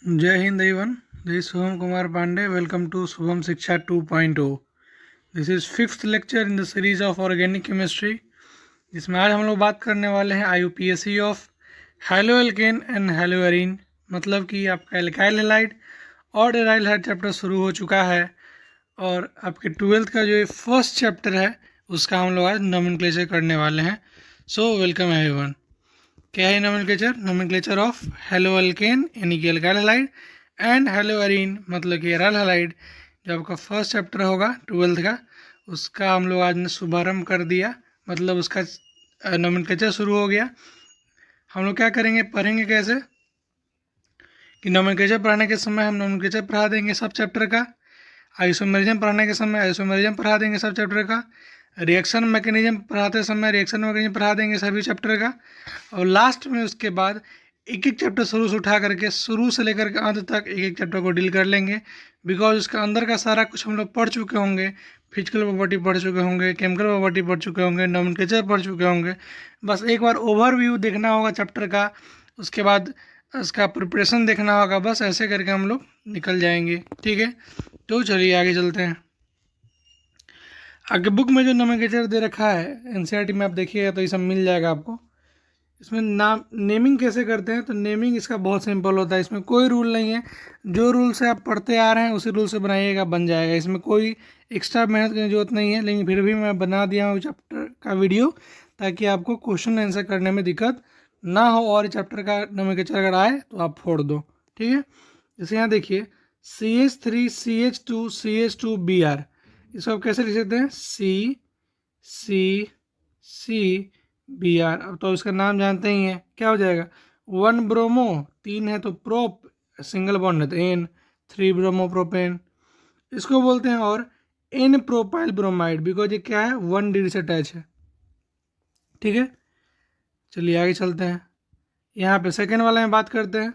जय हिंद everyone, this is Shubham Kumar Pandey. Welcome to Shubham Shiksha 2.0. This is fifth lecture in the series of organic chemistry, जिसमें आज हम लोग बात करने वाले हैं IUPAC of haloalkane and haloarene. मतलब कि आपका एल्काइल हैलाइड और एराइल हैलाइड चैप्टर शुरू हो चुका है और आपके 12th का जो फर्स्ट चैप्टर है उसका हम लोग आज नोमेनक्लेचर करने वाले हैं. So welcome everyone. क्या है nomenclature? Nomenclature of halo alkane यानी कि alkyl halide and hello arene मतलब कि एराइल हैलाइड. जो आपका फर्स्ट चैप्टर होगा 12th का, उसका हम लोग आज ने शुभारंभ कर दिया. मतलब उसका नोमेनक्लेचर शुरू हो गया. हम लोग क्या करेंगे, पढ़ेंगे कैसे कि नोमेनक्लेचर पढ़ाने के समय हम नोमेनक्लेचर पढ़ा देंगे सब चैप्टर का. आइसोमेरिज्म पढ़ाने के समय आइसोमेरिज्म पढ़ा देंगे सब चैप्टर का. रिएक्शन मैकेनिज्म पढ़ाते समय रिएक्शन मैकेनिज्म पढ़ा देंगे सभी चैप्टर का. और लास्ट में उसके बाद एक एक चैप्टर शुरू से उठा करके शुरू से लेकर के अंत तक एक एक चैप्टर को डील कर लेंगे. बिकॉज उसका अंदर का सारा कुछ हम लोग पढ़ चुके होंगे. फिजिकल प्रॉपर्टी पढ़ चुके होंगे, केमिकल प्रॉपर्टी पढ़ चुके होंगे, नोमेनक्लेचर पढ़ चुके होंगे. बस एक बार ओवरव्यू देखना होगा चैप्टर का, उसके बाद उसका प्रिपरेशन देखना होगा. बस ऐसे करके हम लोग निकल जाएंगे. ठीक है, तो चलिए आगे चलते हैं. आगे बुक में जो नोमेनक्लेचर दे रखा है एनसीईआरटी में आप देखिएगा तो ये सब मिल जाएगा आपको. इसमें नाम नेमिंग कैसे करते हैं, तो नेमिंग इसका बहुत सिंपल होता है. इसमें कोई रूल नहीं है. जो रूल से आप पढ़ते आ रहे हैं उसी रूल से बनाइएगा, बन जाएगा. इसमें कोई एक्स्ट्रा मेहनत करने की जरूरत नहीं है. लेकिन फिर भी मैं बना दिया हूँ चैप्टर का वीडियो ताकि आपको क्वेश्चन आंसर करने में दिक्कत ना हो और चैप्टर का नोमेनक्लेचर अगर आए तो आप फोड़ दो. ठीक है, जैसे यहाँ देखिए CH3CH2CH2Br, इसको आप कैसे लिख सकते हैं? CCCBr. अब तो इसका नाम जानते ही हैं, क्या हो जाएगा? 1 ब्रोमो, 3 है तो प्रोप, सिंगल बॉन्ड है तो एन, 3 ब्रोमो प्रोपेन. इसको बोलते हैं और एन प्रोपाइल ब्रोमाइड, बिकॉज ये क्या है, 1 डिग्री से अटैच है. ठीक है, चलिए आगे चलते हैं. यहाँ पे सेकेंड वाले में बात करते हैं.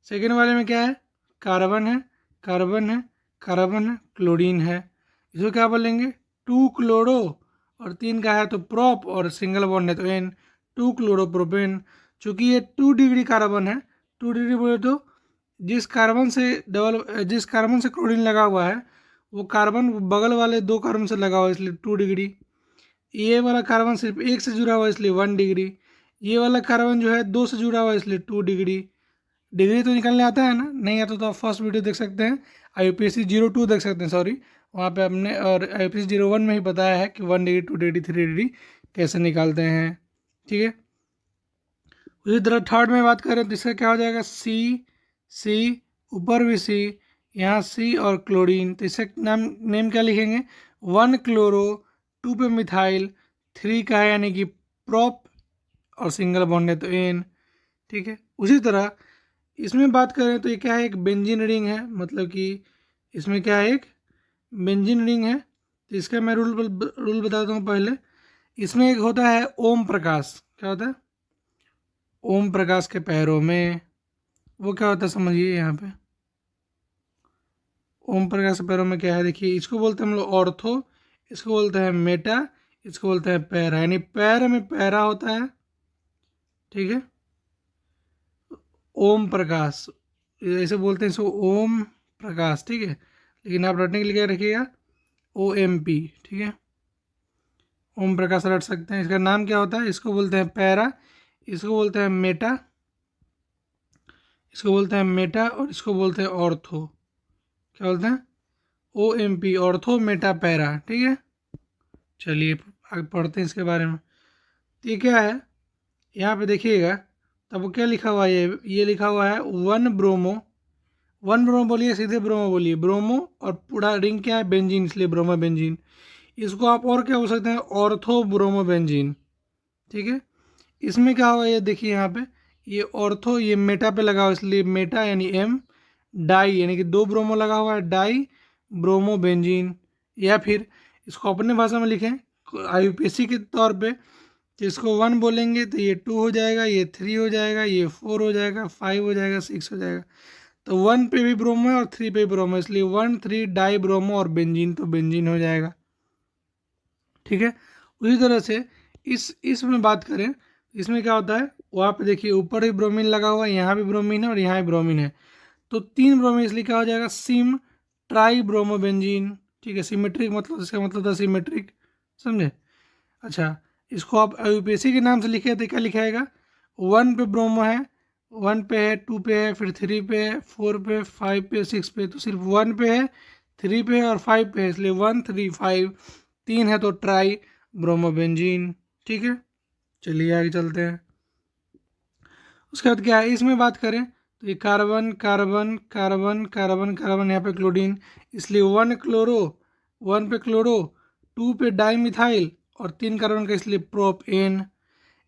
सेकेंड वाले में क्या है? कार्बन है, कार्बन है, कार्बन है, क्लोरीन है. इसको क्या बोलेंगे? 2 क्लोरो, और 3 का है तो प्रोप, और सिंगल बॉन्ड है तो एन, 2 क्लोरोप्रोपेन. चूंकि ये 2 डिग्री कार्बन है, 2 डिग्री बोले तो जिस कार्बन से क्लोरीन लगा हुआ है वो कार्बन बगल वाले 2 कार्बन से लगा हुआ है, इसलिए 2 डिग्री. ये वाला कार्बन सिर्फ एक से जुड़ा हुआ है इसलिए 1 डिग्री. ये वाला कार्बन जो है 2 से जुड़ा हुआ है इसलिए 2 डिग्री. डिग्री तो निकलने आता है ना? नहीं आता तो आप फर्स्ट वीडियो देख सकते हैं, IUPAC 02 देख सकते हैं, सॉरी. वहाँ पे हमने और IUPAC 01 में ही बताया है कि 1 डिग्री, 2 डिग्री, 3 डिग्री कैसे निकालते हैं. ठीक है, उसी तरह थर्ड में बात करें तो इसका क्या हो जाएगा? सी, ऊपर भी सी, यहाँ सी और क्लोरीन. तो इसका नेम क्या लिखेंगे? 1 क्लोरो, 2 पे मिथाइल, 3 का है यानी कि प्रोप, और सिंगल बॉन्ड है तो एन. ठीक है, उसी तरह इसमें बात करें तो ये क्या है? एक बेंजीन रिंग है. मतलब कि इसमें क्या है? एक बेंजीन रिंग है. तो इसका मैं रूल बताता हूँ पहले. इसमें एक होता है ओम प्रकाश. क्या होता है? ओम प्रकाश के पैरों में. वो क्या होता है समझिए. यहाँ पे ओम प्रकाश के पैरों में क्या है देखिए. इसको बोलते हैं हम लोग ऑर्थो, इसको बोलते हैं मेटा, इसको बोलते हैं पैरा. यानी पैर में पैरा होता है. ठीक है, ओम प्रकाश ऐसे बोलते हैं इसको, ओम प्रकाश. ठीक है, लेकिन आप रटने के लिए क्या रखिएगा? OMP. ठीक है, ओम प्रकाश रट सकते हैं. इसका नाम क्या होता है? इसको बोलते हैं पैरा, इसको बोलते हैं मेटा, इसको बोलते हैं मेटा, और इसको बोलते हैं ऑर्थो. क्या बोलते हैं? OMP, ortho Meta para. ठीक है, चलिए आगे पढ़ते हैं इसके बारे में. तो ये क्या है यहाँ पे देखिएगा. तब वो क्या लिखा हुआ है? ये लिखा हुआ है 1 ब्रोमो. 1 ब्रोमो बोलिए, सीधे ब्रोमो बोलिए. ब्रोमो और पूरा रिंग क्या है? बेंजीन, इसलिए ब्रोमो बेंजीन. इसको आप और क्या बोल सकते हैं? Ortho bromo benzene. ठीक है, इसमें क्या होगा ये देखिए यहाँ पे, ये ऑर्थो, ये मेटा पे लगा हुआ इसलिए मेटा यानी M. डाई यानी कि 2 ब्रोमो लगा हुआ है, डाई ब्रोमो बेंजीन. या फिर इसको अपने भाषा में लिखें IUPAC के तौर पे, तो इसको 1 बोलेंगे तो ये 2 हो जाएगा, ये 3 हो जाएगा, ये 4 हो जाएगा, 5 हो जाएगा, 6 हो जाएगा. तो 1 पे भी ब्रोमो है और 3 पे भी ब्रोमो है, इसलिए 1, 3 डाई ब्रोमो और बेंजीन, तो बेंजीन हो जाएगा. ठीक है, उसी तरह से इसमें बात करें, इसमें क्या होता है? वहाँ पे देखिए ऊपर भी ब्रोमीन लगा हुआ है, यहाँ भी ब्रोमीन है और यहाँ भी ब्रोमीन है. तो 3 ब्रोमीन, इसलिए क्या हो जाएगा सिम ट्राई ब्रोमोबेंजीन। ठीक है, सिमेट्रिक मतलब इसका मतलब था सिमेट्रिक, समझे। अच्छा, इसको आप यूपीएससी के नाम से लिखे तो क्या लिखाएगा, 1 पे ब्रोमो है, 1 पे है, 2 पे है, फिर 3 पे है, 4 पे, 5 पे, 6 पे, तो सिर्फ 1 पे है, 3 पे है और 5 पे है, इसलिए 1 3 5, 3 है तो ट्राई ब्रोमोबेंजीन। ठीक है, चलिए आगे चलते हैं। उसके बाद क्या है, इसमें बात करें तो ये carbon carbon carbon carbon carbon, यहाँ पे क्लोरीन, इसलिए 1 क्लोरो, 1 पे क्लोरो, 2 पे डाई मिथाइल और 3 कार्बन का, इसलिए प्रोपेन।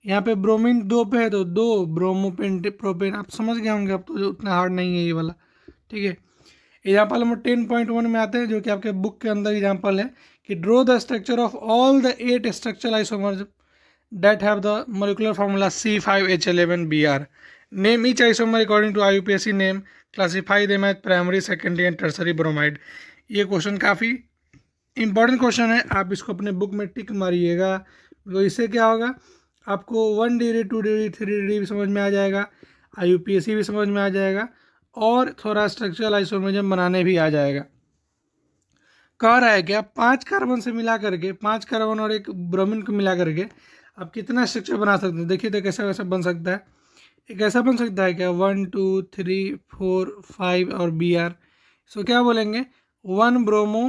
यहाँ पे ब्रोमीन 2 पे है तो 2 ब्रोमोपेन प्रोपेन। आप समझ गए होंगे, अब तो उतना हार्ड नहीं है ये वाला। ठीक है, एग्जाम्पल नंबर 10.1 में आते हैं, जो कि आपके बुक के अंदर एग्जाम्पल है कि draw the structure of all the 8 structural isomers that have the molecular formula C5H11Br. Name each isomer according to IUPAC name. Classify them as primary, secondary and tertiary bromide. ये question काफ़ी important question है, आप इसको अपने book में टिक मारिएगा। तो इससे क्या होगा, आपको 1 डिग्री 2 डिग्री 3 डिग्री भी समझ में आ जाएगा, IUPAC भी समझ में आ जाएगा और थोड़ा स्ट्रक्चरल आइसोमरिज्म बनाने भी आ जाएगा। कह रहा है क्या, 5 कार्बन से मिला करके, 5 कार्बन और एक ब्रोमीन को मिला करके आप कितना स्ट्रक्चर बना सकते हैं। देखिए तो कैसा कैसा बन सकता है, एक ऐसा बन सकता है क्या, 1 2 3 4 5 और Br। सो क्या बोलेंगे, 1 ब्रोमो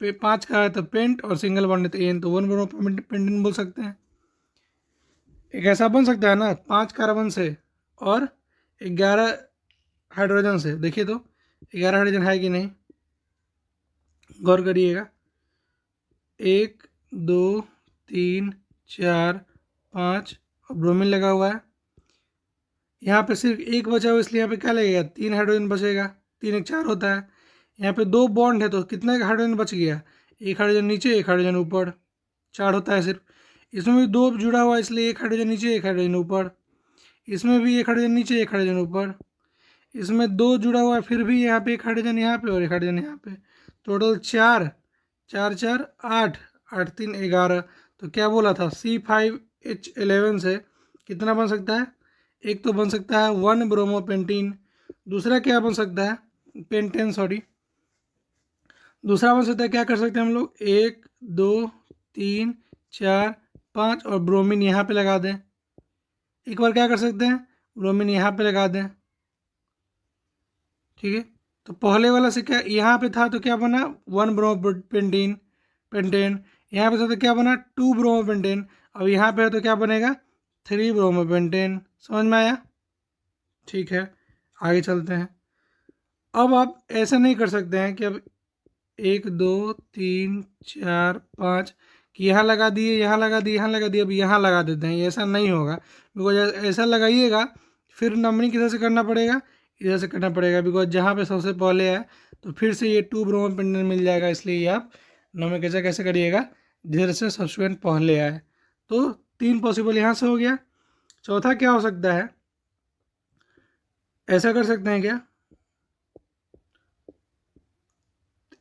पे 5 का है तो पेंट और सिंगल बॉन्ड है तो एन, तो 1 ब्रोमो पेंटेन बोल सकते हैं। एक ऐसा बन सकता है ना, 5 कार्बन से और 11 हाइड्रोजन से। देखिए तो 11 हाइड्रोजन है कि नहीं, गौर करिएगा, 1 2 3 4 5 और ब्रोमीन लगा हुआ है। यहाँ पे सिर्फ एक बचा हुआ, इसलिए यहाँ पे क्या लगेगा, 3 हाइड्रोजन बचेगा, 3 1 4 होता है। यहाँ पे 2 बॉन्ड है तो कितना हाइड्रोजन बच गया, 1 हाइड्रोजन नीचे 1 हाइड्रोजन ऊपर, 4 होता है सिर्फ। इसमें भी 2 जुड़ा हुआ है, इसलिए 1 हाइड्रोजन नीचे 1 हाइड्रोजन ऊपर, इसमें भी 1 हाइड्रोजन नीचे 1 हाइड्रोजन ऊपर, इसमें 2 जुड़ा हुआ है, फिर भी यहाँ पे 1 हाइड्रोजन यहाँ पे और 1 हाइड्रोजन यहाँ पे, टोटल 4 4 4 8 8 3 11। तो क्या बोला था, C5H11 से कितना बन सकता है, एक तो बन सकता है 1 ब्रोमोपेंटीन, दूसरा क्या बन सकता है, पेंटेन सॉरी, दूसरा बन सकता है, क्या कर सकते हैं हम लोग, 1 2 3 4 5 और ब्रोमीन यहाँ पे लगा दें। एक बार क्या कर सकते हैं, ब्रोमीन यहाँ पे लगा दें। ठीक है, तो पहले वाला से क्या यहाँ पे था तो क्या बना, 1 ब्रोमोपेंटीन पेंटेन, यहाँ पे था तो क्या बना, 2 ब्रोमोपेंटेन, अब यहाँ पे है तो क्या बनेगा, 3 ब्रोमोपेंटेन। समझ में आया, ठीक है आगे चलते हैं। अब आप ऐसा नहीं कर सकते हैं कि अब 1 2 3 4 5 कि यहाँ लगा दिए, यहाँ लगा दिए, यहाँ लगा दिए, अब यहाँ लगा देते हैं, ऐसा नहीं होगा। बिकॉज ऐसा लगाइएगा फिर नंबरिंग किधर से करना पड़ेगा, इधर से करना पड़ेगा, बिकॉज जहाँ पे सबसे पहले है तो फिर से ये 2 ब्रोमोपेंटेन मिल जाएगा, इसलिए ये आप नंबर कैसे करिएगा, जिधर से सब्सिक्वेंट पहले आए। तो 3 पॉसिबल यहाँ से हो गया। चौथा क्या हो सकता है, ऐसा कर सकते हैं क्या,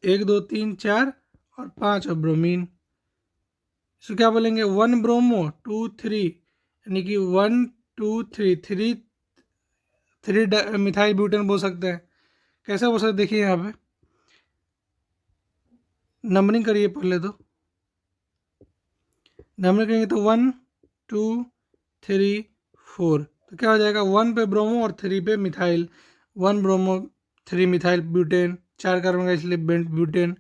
1 2 3 4 और 5 और ब्रोमीन, इसको क्या बोलेंगे, 1 ब्रोमो 2 3, यानी कि 1 2 3 3 मिथाइल ब्यूटेन बोल सकते हैं। कैसे बोल सकते, देखिए यहाँ पे नंबरिंग करिए पहले, तो नंबरिंग करेंगे तो 1 2 3 4, तो क्या हो जाएगा, 1 पे ब्रोमो और 3 पे methyl, 1 bromo 3 methyl butane, 4 carbon का इसलिए ब्यूटेन।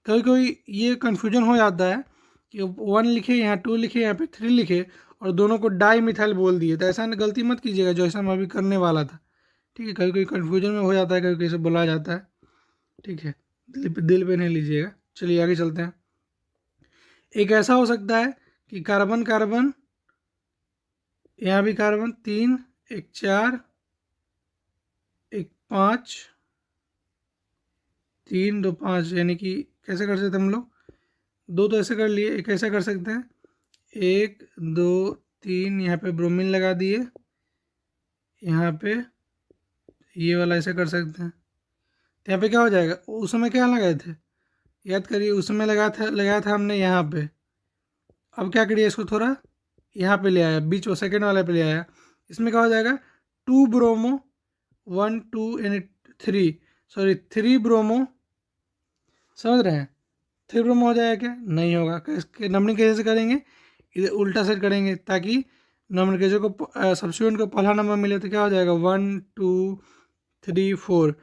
कभी कभी ये कन्फ्यूजन हो जाता है कि 1 लिखे यहाँ 2 लिखे यहाँ पे 3 लिखे और दोनों को डाई मिथाइल बोल दिए, तो ऐसा गलती मत कीजिएगा जो ऐसा मैं अभी करने वाला था। ठीक है, कभी कभी कन्फ्यूजन में हो जाता है, कभी कैसे बोला जाता है। ठीक है, दिल पे नहीं लीजिएगा। चलिए आगे चलते हैं। एक ऐसा हो सकता है कि कार्बन कार्बन, यहाँ भी कार्बन 3 1 4 1 5 3 2 5, यानी कि कैसे कर सकते हैं हम लोग, 2 तो ऐसे कर लिए, एक ऐसा कर सकते हैं, 1 2 3 यहाँ पे ब्रोमीन लगा दिए, यहाँ पे ये वाला ऐसे कर सकते हैं, तो यहाँ पे क्या हो जाएगा, उस समय क्या लगाए थे, याद करिए, उस समय लगाया था हमने यहाँ पे। अब क्या करिए, इसको थोड़ा यहाँ पे ले आया, बीच वो सेकेंड वाले पे ले आया, इसमें क्या हो जाएगा, 2 ब्रोमो 1 2 यानी थ्री ब्रोमो, समझ रहे हैं, थ्री ब्रोमो हो जाएगा क्या? नहीं होगा। नंबरिंग कैसे करेंगे? इधर उल्टा सेट करेंगे ताकि नोमेनक्लेचर को सब्स्टिट्यूएंट को पहला नंबर मिले। तो क्या हो जाएगा? 1 2 3 4,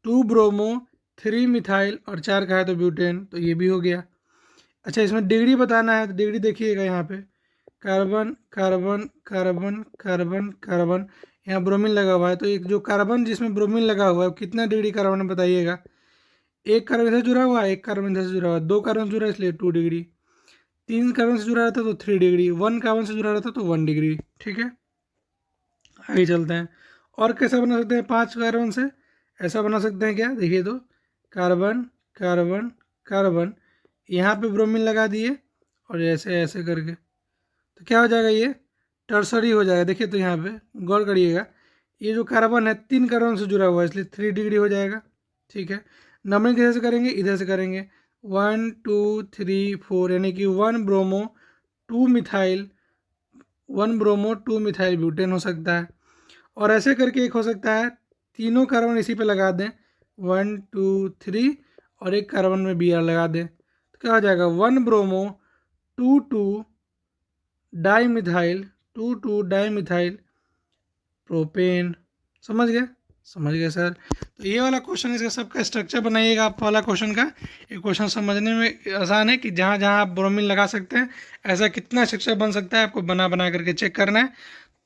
2 ब्रोमो, 3 मिथाइल और 4 का है तो ब्यूटेन, तो ये भी हो गया। अच्छा, इसमें डिग्री बताना है तो डिग्री देखिएगा यहाँ पे, carbon carbon carbon carbon carbon, यहाँ ब्रोमीन लगा हुआ है, तो एक जो कार्बन जिसमें ब्रोमीन लगा हुआ है कितना डिग्री कार्बन है बताइएगा। एक कार्बन से जुड़ा हुआ है, एक कार्बन से जुड़ा हुआ है, 2 कार्बन से जुड़ा है इसलिए 2 डिग्री, 3 कार्बन से जुड़ा रहता तो 3 डिग्री, 1 कार्बन से जुड़ा रहता तो 1 डिग्री। ठीक है, आगे चलते हैं। और कैसा बना सकते हैं 5 कार्बन से? ऐसा बना सकते हैं क्या, देखिए तो, कार्बन कार्बन कार्बन, यहाँ पे ब्रोमीन लगा दिए और ऐसे ऐसे करके, तो क्या हो जाएगा? ये टर्सरी हो जाएगा। देखिए तो यहाँ पे गौर करिएगा, ये जो कार्बन है 3 कार्बन से जुड़ा हुआ है इसलिए 3 डिग्री हो जाएगा। ठीक है, नंबरिंग कैसे से करेंगे? इधर से करेंगे, 1 2 3 4, यानी कि 1 bromo 2 methyl, 1 bromo 2 methyl butane हो सकता है। और ऐसे करके एक हो सकता है तीनों कार्बन इसी पे लगा दें, 1 2 3, और एक कार्बन में बी आर लगा दें, तो क्या हो जाएगा? 1 bromo 2 2 di methyl, 2 2 di methyl propane. समझ गए? समझ गए सर। तो ये वाला क्वेश्चन, इसका सबका स्ट्रक्चर बनाइएगा आप वाला क्वेश्चन का। ये क्वेश्चन समझने में आसान है कि जहाँ जहाँ आप ब्रोमीन लगा सकते हैं, ऐसा कितना स्ट्रक्चर बन सकता है आपको बना बना करके चेक करना है।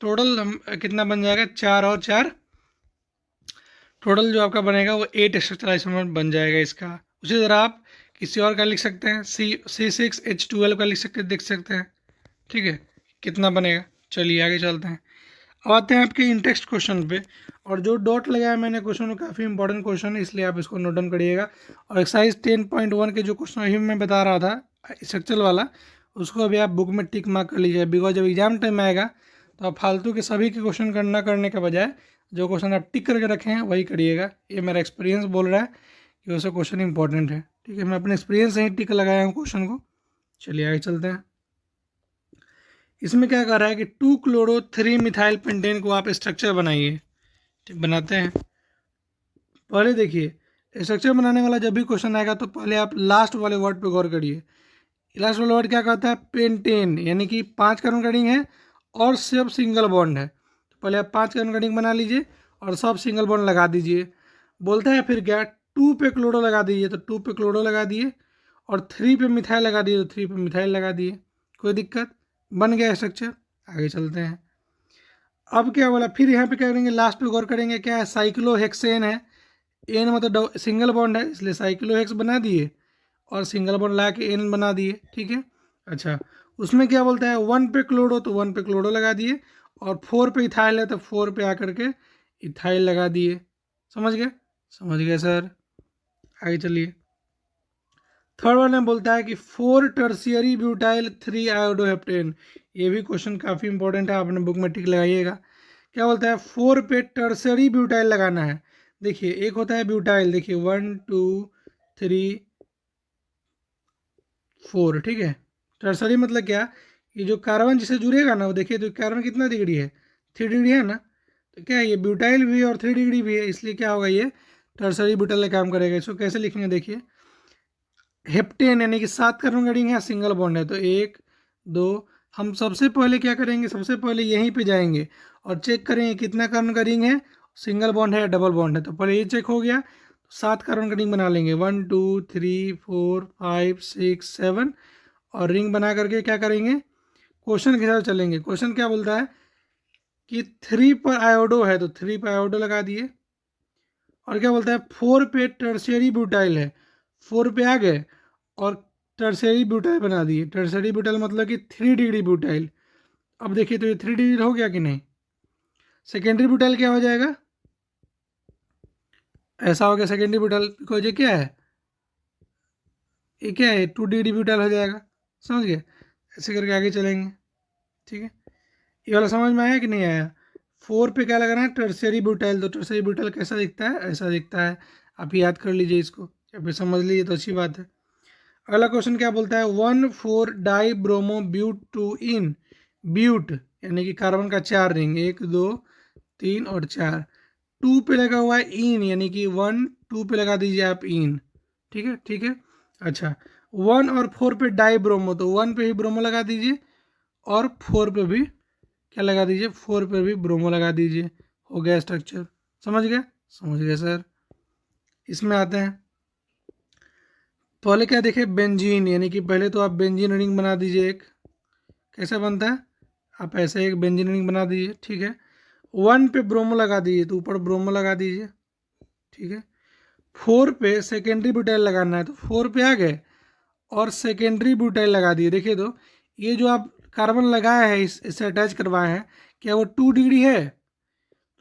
टोटल कितना बन जाएगा? 4 और 4, टोटल जो आपका बनेगा वो 8 स्ट्रक्चर आइसोमर बन जाएगा इसका। उसी तरह आप किसी और का लिख सकते हैं, C6H12 का लिख सकते, देख सकते हैं। ठीक है, कितना बनेगा। चलिए आगे चलते हैं। अब आते हैं आपके इन टेक्स्ट क्वेश्चन पे, और जो डॉट लगाया मैंने क्वेश्चन, काफ़ी इंपॉर्टेंट क्वेश्चन है इसलिए आप इसको नोट डाउन करिएगा। और एक्सरसाइज 10.1 के जो क्वेश्चन अभी मैं बता रहा था स्ट्रक्चर वाला, उसको अभी आप बुक में टिक मार्क कर लीजिए, बिकॉज जब एग्जाम टाइम आएगा तो आप फालतू के सभी के क्वेश्चन करना करने के बजाय जो क्वेश्चन आप टिक करके रखे हैं वही करिएगा। ये मेरा एक्सपीरियंस बोल रहा है कि वैसे क्वेश्चन इंपॉर्टेंट है। ठीक है, मैं अपने एक्सपीरियंस से ही टिक लगाया हूँ क्वेश्चन को। चलिए आगे चलते हैं। इसमें क्या कर रहा है कि 2 क्लोरो 3 मिथाइल पेंटेन को आप स्ट्रक्चर बनाइए। ठीक, बनाते हैं। पहले देखिए, स्ट्रक्चर बनाने वाला जब भी क्वेश्चन आएगा तो पहले आप लास्ट वाले वर्ड पे गौर करिए। लास्ट वाला वर्ड क्या कहता है? पेंटेन, यानी कि 5 कार्बन का रिंग है और सब सिंगल बॉन्ड है। तो पहले आप 5 कार्बन का रिंग बना लीजिए और सब सिंगल बॉन्ड लगा दीजिए। बोलता है फिर क्या? 2 पे क्लोरो लगा दीजिए, तो 2 पे क्लोरो लगा दिए, और 3 पे मिथाइल लगा दिए, तो 3 पे मिथाइल लगा दिए। कोई दिक्कत? बन गया स्ट्रक्चर। आगे चलते हैं। अब क्या बोला? फिर यहाँ पे क्या करेंगे? लास्ट पे गौर करेंगे, क्या है? साइक्लोहेक्सेन है, एन मतलब सिंगल बॉन्ड है इसलिए साइक्लोहेक्स बना दिए, और सिंगल बॉन्ड ला के एन बना दिए। ठीक है, अच्छा, उसमें क्या बोलता है? 1 पे क्लोरो, तो 1 पे क्लोरो लगा दिए, और 4 पे इथाइल है तो 4 पे आकर के इथाइल लगा दिए। समझ गए? समझ गए सर। आगे चलिए। थर्ड वन में बोलता है कि 4 टर्शियरी ब्यूटाइल 3 आयोडोहेप्टेन। ये भी क्वेश्चन काफ़ी इंपॉर्टेंट है, आपने बुक में टिक लगाइएगा। क्या बोलता है? 4 पे टर्शियरी ब्यूटाइल लगाना है। देखिए, एक होता है ब्यूटाइल, देखिए 1 2 3 4। ठीक है, टर्सरी मतलब क्या? ये जो कार्बन जिसे जुड़ेगा ना, वो देखिए तो कार्बन कितना डिग्री है? 3 डिग्री है ना। तो क्या है? ये ब्यूटाइल भी है और 3 डिग्री भी है, इसलिए क्या होगा? ये टर्सरी ब्यूटाइल का काम करेगा। इसको कैसे लिखेंगे? देखिए, हेप्टेन यानी कि 7 कार्बन का रिंग है, सिंगल बॉन्ड है, तो 1 2। हम सबसे पहले क्या करेंगे? सबसे पहले यहीं पे जाएंगे और चेक करेंगे कितना कार्बन का रिंग है, सिंगल बॉन्ड है या डबल बॉन्ड है। तो पहले ये चेक हो गया, 7 कार्बन का रिंग बना लेंगे, 1 2 3 4 5 6 7, और रिंग बना करके क्या करेंगे? क्वेश्चन के साथ चलेंगे। क्वेश्चन क्या बोलता है कि 3 पर आयोडो है तो 3 पर आयोडो लगा दिए, और क्या बोलता है? 4 पे टर्शियरी ब्यूटाइल है, 4 पे आ गए और टर्शियरी ब्यूटाइल बना दिए। टर्शियरी ब्यूटाइल मतलब कि 3 डिग्री ब्यूटाइल। अब देखिए तो ये 3 डिग्री हो गया कि नहीं? सेकेंडरी ब्यूटाइल क्या हो जाएगा? ऐसा हो गया सेकेंडरी ब्यूटाइल, बिकॉज ये क्या है? ये क्या है? 2 डिग्री ब्यूटाइल हो जाएगा। समझ गए? ऐसे करके आगे चलेंगे। ठीक है, ये वाला समझ में आया कि नहीं आया? 4 पे क्या लगाना है? Tertiary butyl. तो टर्शियरी ब्यूटाइल कैसा दिखता है? ऐसा दिखता है। आप याद कर लीजिए इसको, या फिर समझ लीजिए तो अच्छी बात है। अगला क्वेश्चन क्या बोलता है? 1,4 डाई ब्रोमो ब्यूट 2 इन ब्यूट, यानी कि कार्बन का 4 रिंग, 1 2 3 और 4। 2 पे लगा हुआ है इन, यानी कि 1 2 पे लगा दीजिए आप इन। ठीक है, ठीक है। अच्छा, 1 और 4 पे डाई ब्रोमो, तो 1 पे ही ब्रोमो लगा दीजिए और 4 पे भी क्या लगा दीजिए, 4 पे भी ब्रोमो लगा दीजिए। हो गया स्ट्रक्चर। समझ गए? समझ गए सर। इसमें आते हैं, पहले क्या देखे, बेंजीन, यानी कि पहले तो आप बेंजीन रिंग बना दीजिए एक। कैसे बनता है, आप ऐसे एक बेंजीन रिंग बना दीजिए। ठीक है, 1 पे ब्रोमो लगा दीजिए, तो ऊपर ब्रोमो लगा दीजिए। ठीक है, 4 पे सेकेंडरी ब्यूटाइल लगाना है, तो 4 पे आ गए और सेकेंडरी ब्यूटाइल लगा दिए। देखिए तो ये जो आप कार्बन लगाए हैं, इससे अटैच करवाए हैं, क्या वो 2 डिग्री है?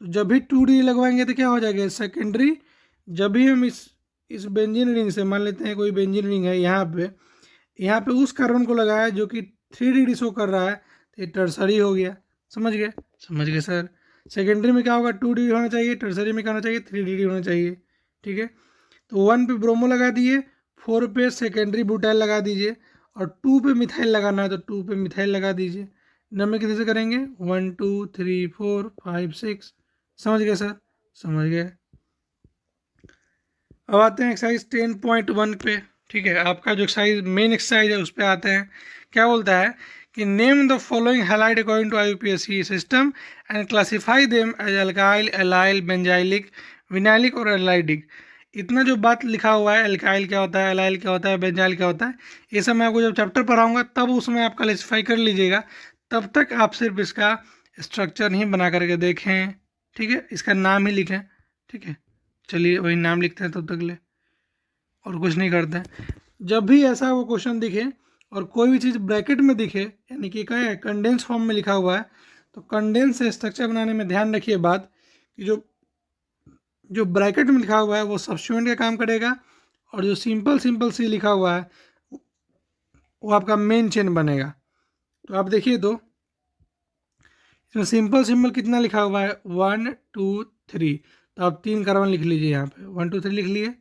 तो जब भी 2 डिग्री लगवाएंगे तो क्या हो जाएगा, सेकेंडरी। जब भी हम इस बेंजीन रिंग से, मान लेते हैं कोई बेंजीन रिंग है, यहाँ पे उस कार्बन को लगाया जो कि 3 डिग्री शो कर रहा है, तो ये टर्सरी हो गया। समझ गए? समझ गए सर। सेकेंडरी में क्या होगा, 2 डिग्री होना चाहिए, टर्सरी में क्या होना चाहिए, 3 डिग्री होना चाहिए। ठीक है, तो 1 पे ब्रोमो लगा दिए, 4 पे सेकेंडरी ब्यूटाइल लगा दीजिए और 2 पे मिथाइल लगाना है, तो 2 पे मिथाइल लगा दीजिए। नंबर कितने से करेंगे, 1 2 3 4 5 6। समझ गए सर? समझ गए। अब आते हैं एक्सरसाइज 10.1 पे। ठीक है, आपका जो एक्सरसाइज मेन एक्सरसाइज है उस पर आते हैं। क्या बोलता है कि name the following halide according to IUPAC system and classify them as alkyl, allyl, benzylic, vinylic और एलाइडिक। इतना जो बात लिखा हुआ है, एल्काइल क्या होता है, एलाइल क्या होता है, बेंजाइल क्या होता है, ये सब मैं आपको जब चैप्टर पढ़ाऊंगा तब उसमें आप क्लासीफाई कर लीजिएगा। तब तक आप सिर्फ इसका स्ट्रक्चर ही बना करके देखें। ठीक है, इसका नाम ही लिखें। ठीक है, चलिए वही नाम लिखते हैं तब तक ले, और कुछ नहीं करते हैं। जब भी ऐसा वो क्वेश्चन दिखे और कोई भी चीज़ ब्रैकेट में दिखे, यानी कि क्या है, कंडेंस फॉर्म में लिखा हुआ है, तो कंडेंस से स्ट्रक्चर बनाने में ध्यान रखिए बात कि जो जो ब्रैकेट में लिखा हुआ है वो सब्स्टिट्यूएंट का काम करेगा, और जो सिंपल सिंपल सी लिखा हुआ है वो आपका मेन चेन बनेगा। तो आप देखिए तो इसमें सिंपल सिंपल कितना लिखा हुआ है, 1 2 3, तो आप 3 कार्बन लिख लीजिए यहाँ पे, 1 2 3 लिख लिए।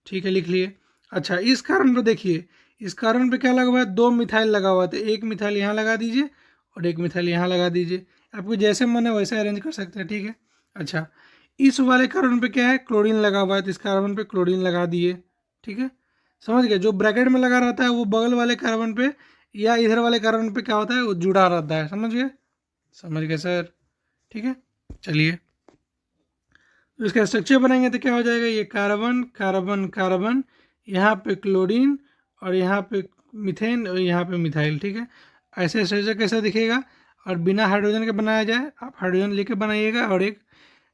ठीक है, लिख लिए। अच्छा, इस कार्बन पे देखिए, इस कार्बन पे क्या लगा हुआ है, 2 मिथाइल लगा हुआ है, तो एक मिथाइल यहाँ लगा दीजिए और एक मिथाइल यहाँ लगा दीजिए। आपको जैसे मन है वैसे अरेंज कर सकते हैं। ठीक है, अच्छा, इस वाले कार्बन पे क्या है, क्लोरीन लगा हुआ है, तो इस कार्बन पे क्लोरीन लगा दिए। ठीक है, समझ गए? जो ब्रैकेट में लगा रहता है वो बगल वाले कार्बन पे या इधर वाले कार्बन पे क्या होता है, वो जुड़ा रहता है। समझ गए? समझ गए सर। ठीक है, चलिए तो इसका स्ट्रक्चर बनाएंगे तो क्या हो जाएगा, ये कार्बन कार्बन कार्बन, यहाँ पे क्लोरीन और यहाँ पे मीथेन और यहाँ पे मिथाइल। ठीक है, ऐसे स्ट्रक्चर कैसा दिखेगा, और बिना हाइड्रोजन के बनाया जाए, आप हाइड्रोजन लेके बनाइएगा, और एक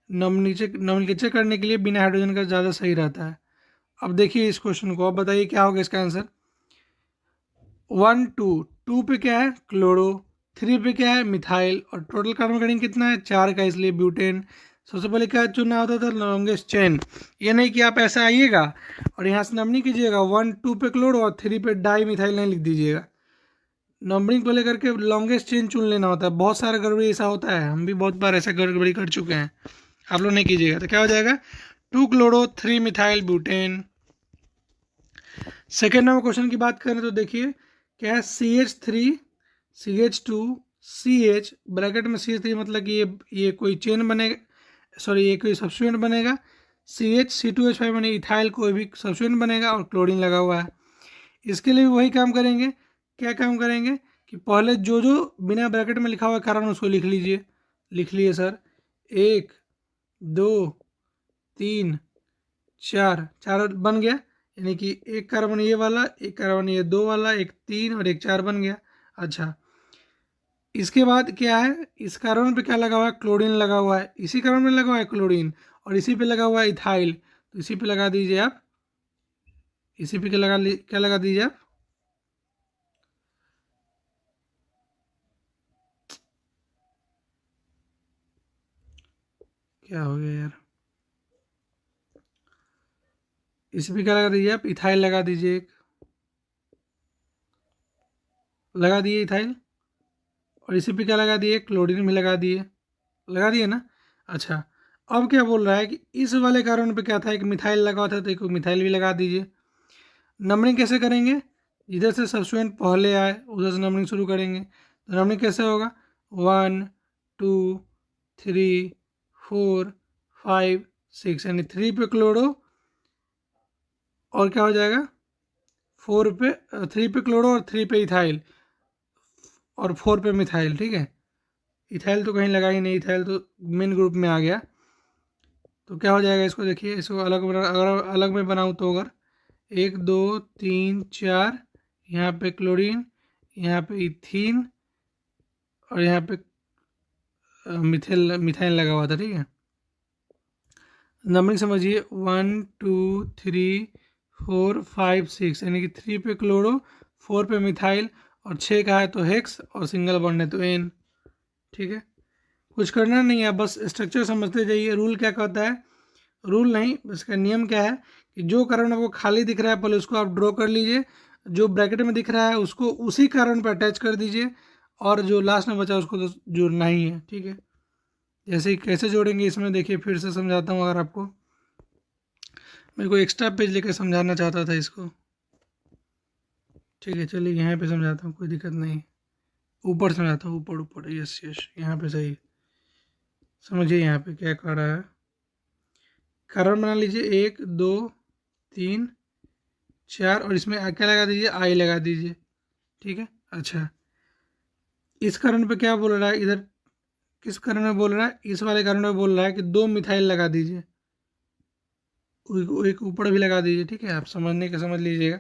नोमेनक्लेचर करने के लिए बिना हाइड्रोजन का ज़्यादा सही रहता है। अब देखिए इस क्वेश्चन को, अब बताइए क्या होगा इसका आंसर। 1 2 2 पे क्या है, क्लोरो, 3 पे क्या है, मिथाइल, और टोटल कार्बन कटिंग कितना है, 4 का, इसलिए ब्यूटेन। सबसे पहले क्या चुनना होता था, लॉन्गेस्ट चेन। ये नहीं कि आप ऐसा आइएगा और यहाँ से नंबरिंग कीजिएगा, 1 2 पे क्लोरो और 3 पे डाई मिथाइल नहीं लिख दीजिएगा। नंबरिंग पहले करके लॉन्गेस्ट चेन चुन लेना होता है। बहुत सारा गड़बड़ी ऐसा होता है, हम भी बहुत बार ऐसा गड़बड़ी कर चुके हैं, आप लोग नहीं कीजिएगा। तो क्या हो जाएगा, 2 chloro 3 methyl butane. Second number question की बात करें तो देखिए क्या है, CH3 CH2 CH, ब्रैकेट में CH3 मतलब कि ये कोई चेन बनेगा, सॉरी ये कोई सब्स्टिट्यूएंट बनेगा। CH C2H5 माने इथाइल कोई भी सब्स्टिट्यूएंट बनेगा, और क्लोरीन लगा हुआ है। इसके लिए भी वही काम करेंगे। क्या काम करेंगे कि पहले जो जो बिना ब्रैकेट में लिखा हुआ है कारण उसको लिख लीजिए। लिख लिए सर, 1 2 3 4, 4 बन गया, यानी कि एक कार्बन ये वाला, एक कार्बन ये 2 वाला, एक 3 और एक 4 बन गया। अच्छा, इसके बाद क्या है, इस कार्बन पे क्या लगा हुआ है, क्लोरीन लगा हुआ है, इसी कार्बन में लगा हुआ है क्लोरीन, और इसी पे लगा हुआ है इथाइल, तो इसी पे लगा दीजिए आप, इसी पे क्या लगा दीजिए आप, क्या हो गया यार, इसी पे क्या लगा दीजिए आप, इथाइल लगा दीजिए एक, लगा दिए इथाइल, और इसी पे क्या लगा दिए, क्लोरीन भी लगा दिए, लगा दिए ना। अच्छा, अब क्या बोल रहा है कि इस वाले कार्बन पे क्या था, एक मिथाइल लगा हुआ था, तो एक मिथाइल भी लगा दीजिए। नंबरिंग कैसे करेंगे, इधर से सब्स्टिट्यूएंट पहले आए उधर से नंबरिंग शुरू करेंगे, तो नंबरिंग कैसे होगा, 1 2 3 4 5 6, यानी 3 पे क्लोरो और क्या हो जाएगा 4 पे 3 पे क्लोरो और 3 पे इथाइल और 4 पे मिथाइल, ठीक है। इथाइल तो कहीं लगा ही नहीं, इथाइल तो मेन ग्रुप में आ गया। तो क्या हो जाएगा, इसको देखिए, इसको अलग अगर अलग में बनाऊँ तो अगर 1 2 3 4, यहाँ पे क्लोरीन, यहाँ पे इथीन और यहाँ पे मिथाइल लगा हुआ था, ठीक है। नंबरिंग समझिए 1 2 3 4 5 6, यानी कि 3 पे क्लोरो, 4 पे मिथाइल और 6 का है तो हेक्स और सिंगल बॉन्ड है तो एन, ठीक है। कुछ करना नहीं है, बस स्ट्रक्चर समझते जाइए। रूल क्या कहता है, रूल नहीं, इसका नियम क्या है कि जो कारण आपको खाली दिख रहा है पहले उसको आप ड्रॉ कर लीजिए, जो ब्रैकेट में दिख रहा है उसको उसी कारण पर अटैच कर दीजिए, और जो लास्ट में बचा उसको तो जोड़ना ही है, ठीक है। जैसे कैसे जोड़ेंगे इसमें देखिए, फिर से समझाता हूँ। अगर आपको मेरे को एक्स्ट्रा पेज लेकर समझाना चाहता था इसको, ठीक है, चलिए यहाँ पे समझाता हूँ, कोई दिक्कत नहीं। ऊपर समझाता हूँ, ऊपर ऊपर, यस यस, यहाँ पे सही समझिए। यहाँ पे क्या कर रहा है, कारण बना लीजिए 1 2 3 4 और इसमें क्या लगा दीजिए, आई लगा दीजिए, ठीक है। अच्छा, इस कारण पे क्या बोल रहा है इधर, किस कारण में बोल रहा है, इस वाले कारण में बोल रहा है कि 2 मिथाइल लगा दीजिए, एक ऊपर भी लगा दीजिए, ठीक है। आप समझने के समझ लीजिएगा।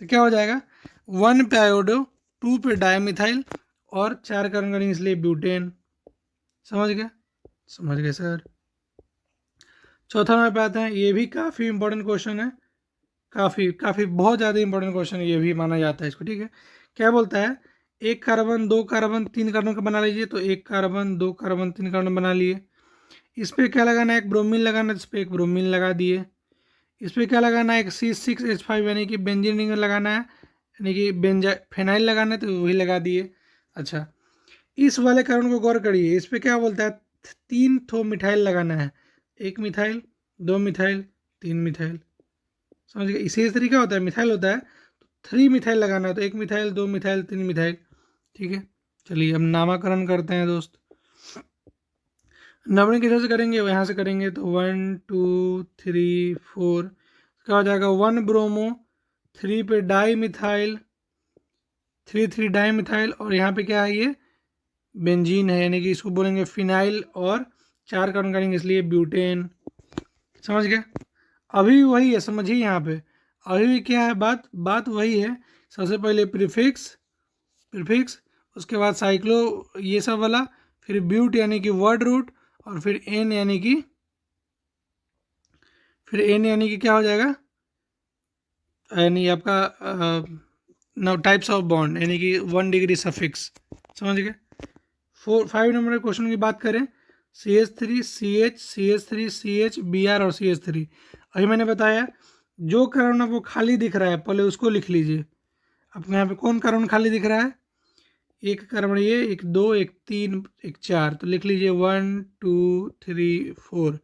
तो क्या हो जाएगा, 1 पे आयोडो, 2 पे डायमिथाइल और 4 कारण करेंगे इसलिए ब्यूटेन। समझ गए, समझ गए सर। चौथा नंबर पे आते हैं, ये भी काफ़ी इंपॉर्टेंट क्वेश्चन है, काफ़ी काफ़ी बहुत ज़्यादा इंपॉर्टेंट क्वेश्चन ये भी माना जाता है इसको, ठीक है। क्या बोलता है, 1 कार्बन 2 कार्बन 3 कार्बन का बना लीजिए, तो 1 कार्बन 2 कार्बन 3 कार्बन बना लिए। इस पर क्या लगाना है, एक ब्रोमीन लगाना है, इस पर एक ब्रोमीन लगा दिए। इस पर क्या लगाना है, एक C6H5 यानी कि बेंजीन रिंग लगाना है, यानी कि फेनाइल लगाना है, तो वही लगा दिए। अच्छा, इस वाले कारण को गौर करिए, इस पर क्या बोलता है, 3 ठो मिथाइल लगाना है, 1 मिथाइल 2 मिथाइल 3 मिथाइल। समझ गए, इसी तरीका होता है, मिथाइल होता है तो 3 मिथाइल लगाना है, तो 1 मिथाइल 2 मिथाइल 3 मिथाइल, ठीक है। चलिए अब नामाकरण करते हैं दोस्त। नंबरिंग किधर से करेंगे, यहाँ से करेंगे, तो 1 2 3 4, क्या हो जाएगा, 1 ब्रोमो, 3 पे डाई मिथाइल, 3 डाई मिथाइल और यहाँ पे क्या है, ये बेंजीन है, यानी कि इसको बोलेंगे फिनाइल, और 4 काउंट करेंगे इसलिए ब्यूटेन। समझ गए, अभी वही है, समझिए यहाँ पे अभी भी क्या है, बात वही है। सबसे पहले प्रीफिक्स, उसके बाद साइक्लो ये सब वाला, फिर ब्यूट यानी कि वर्ड रूट, और फिर एन यानी कि क्या हो जाएगा, यानी आपका टाइप्स ऑफ बॉन्ड, यानी कि 1 डिग्री सफिक्स। समझ गए। 5 नंबर क्वेश्चन की बात करें, CH3 CH CH3 CH Br और CH3। अभी मैंने बताया जो कार्बन आपको खाली दिख रहा है पहले उसको लिख लीजिए। अपने यहाँ पे कौन कार्बन खाली दिख रहा है, एक कार्बन ये, एक 2 एक 3 एक 4, तो लिख लीजिए 1 2 3 4।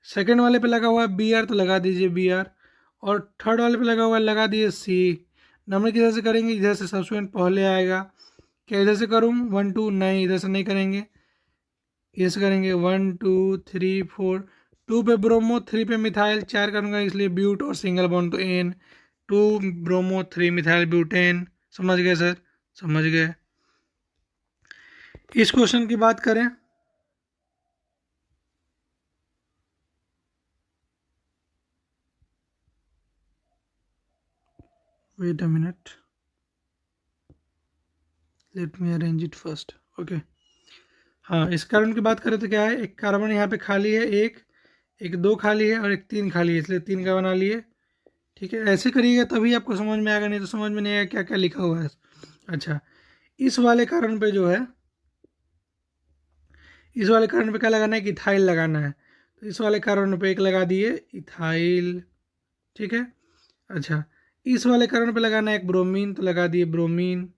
सेकेंड वाले पे लगा हुआ है Br, तो लगा दीजिए Br, और थर्ड वाले पे लगा हुआ है लगा दीजिए C। नंबर किधर से करेंगे, इधर से सब्सिट्यूएंट पहले आएगा। क्या इधर से करूँ 1 2, नहीं इधर से नहीं करेंगे, इधर से करेंगे 1 2 3 4। 2 पे ब्रोमो, 3 पे मिथाइल, 4 करूँगा इसलिए ब्यूट और सिंगल बॉन्ड तो एन, 2 ब्रोमो 3 मिथाइल ब्यूटेन। समझ गए सर, समझ गए। इस क्वेश्चन की बात करें, wait a minute, let me arrange it first, okay. हाँ, इस कार्बन की बात करें तो क्या है, एक कार्बन यहाँ पे खाली है, एक 2 खाली है और एक 3 खाली है, इसलिए 3 का बना लिए, ठीक है। ऐसे करिएगा तभी आपको समझ में आएगा, नहीं तो समझ में नहीं आएगा क्या क्या लिखा हुआ है। अच्छा, इस वाले कार्बन पे जो है, इस वाले कार्बन पे क्या लगाना है कि इथाइल लगाना है, तो इस वाले कार्बन पे एक लगा दिए इथाइल, ठीक है। अच्छा, इस वाले कार्बन पे लगाना है एक ब्रोमीन, तो लगा दिए ब्रोमीन,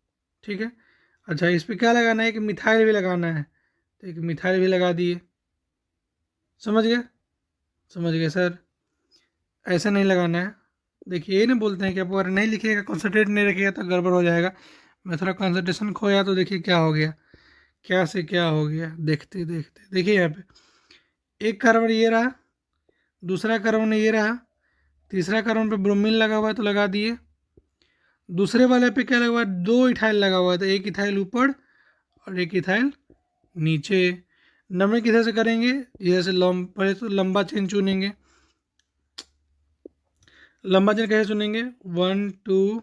ठीक है। अच्छा, इस पे क्या लगाना है कि मिथाइल भी लगाना है, तो एक मिथाइल भी लगा दिए। समझ गए, समझ गए सर। ऐसे नहीं लगाना है, देखिए ये नहीं बोलते हैं कि आप अगर नहीं लिखिएगा, कॉन्सेंट्रेट नहीं रखिएगा तो गड़बड़ हो जाएगा। मैं थोड़ा कॉन्सेंट्रेशन खोया तो देखिए क्या हो गया, क्या से क्या हो गया, देखते देखते। देखिए यहाँ पे एक कार्बन ये रहा, दूसरा कार्बन ये रहा, तीसरा कार्बन पे ब्रोमीन लगा हुआ है तो लगा दिए, दूसरे वाले पे क्या लगा हुआ है, 2 इथाइल लगा हुआ है तो एक इथाइल ऊपर और एक इथाइल नीचे। नंबरिंग किधर से करेंगे, जैसे पहले तो लंबा चेन चुनेंगे। लंबा चेन कैसे चुनेंगे, 1 2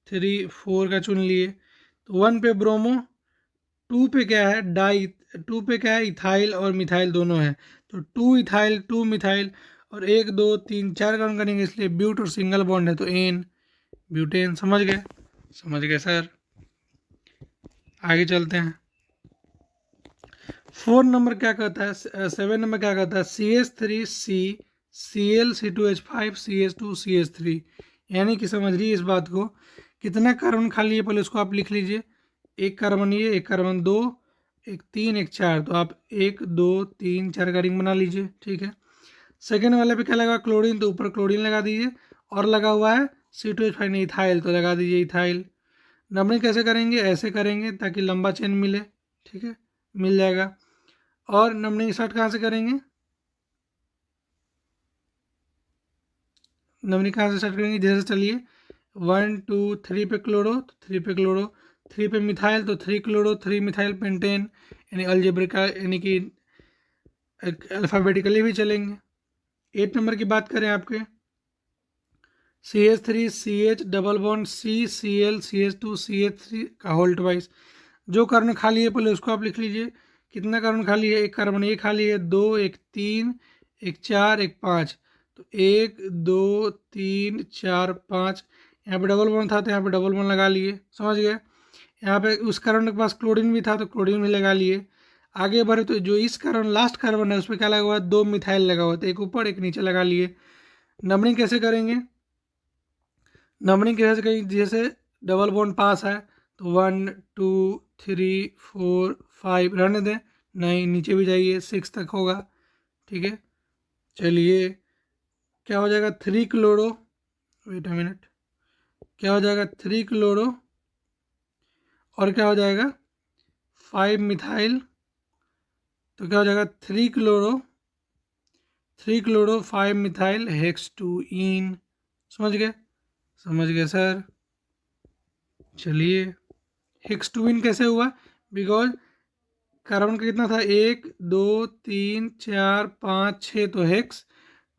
3 4 का चुन लिए, तो 1 पे ब्रोमो, 2 पे क्या है डाई, 2 पे क्या है इथाइल और मिथाइल दोनों है, तो 2 इथाइल 2 मिथाइल, और 1 2 3 4 काउंट करेंगे इसलिए ब्यूट और सिंगल बॉन्ड है तो एन, ब्यूटेन। समझ गए, समझ गए सर। आगे चलते हैं। 4 नंबर क्या कहता है, 7 नंबर क्या कहता है, CH3C Cl C2H5 CH2CH3, यानी कि समझ लीजिए इस बात को, कितना कार्बन खाली है पहले उसको आप लिख लीजिए। एक कार्बन ये, एक कार्बन 2, एक 3, एक 4, तो आप 1 2 3 4 का रिंग बना लीजिए, ठीक है। सेकेंड वाले पे क्या लगा, क्लोरीन, तो ऊपर क्लोरीन लगा दीजिए, और लगा हुआ है C2H5 इथाइल, तो लगा दीजिए इथाइल। नंबरिंग कैसे करेंगे, ऐसे करेंगे ताकि लंबा चेन मिले, ठीक है, मिल जाएगा। और नंबरिंग स्टार्ट कहाँ से करेंगे, नंबरिंग कहाँ से स्टार्ट करेंगे, जैसे चलिए 1 2 3 पे क्लोरो तो 3 पे क्लोरो, 3 पे मिथाइल तो 3 क्लोरो 3 मिथाइल पेंटेन, यानी अलजेब्रिका यानी कि अल्फ़ाबेटिकली भी चलेंगे। 8 नंबर की बात करें आपके, CH3CH double bond CCl CH2CH3 का होल्ड वाइज, जो कार्बन खाली है पहले उसको आप लिख लीजिए। कितना कार्बन खाली है, एक कार्बन ये खाली है, 2 1 3 1 4 1 5, तो 1 2 3 4 5, यहाँ पे डबल बॉन्ड था तो यहाँ पे डबल बॉन्ड लगा लिए, समझ गए। यहाँ पे उस कार्बन के पास क्लोरीन भी था तो क्लोरीन भी लगा लिए। आगे बढ़े तो जो इस कार्बन लास्ट कार्बन है उस पर क्या लगा हुआ है, 2 मिथाइल लगा हुआ है, तो एक ऊपर एक नीचे लगा लिए। नंबरिंग कैसे करेंगे, नंबरिंग कैसे करेंगे, जैसे डबल बॉन्ड पास है तो 1 2 3 4 5 रहने दें, नहीं नीचे भी जाइए 6 तक होगा, ठीक है। चलिए क्या हो जाएगा, 3 क्लोरो, वेट अ मिनट, क्या हो जाएगा 3 क्लोरो, और क्या हो जाएगा 5 मिथाइल, तो क्या हो जाएगा 3 क्लोरो 5 मिथाइल हेक्स 2 इन। समझ गए, समझ गए सर। चलिए हेक्स 2 इन कैसे हुआ, बिकॉज कार्बन का कितना था, 1 2 3 4 5 6, तो हेक्स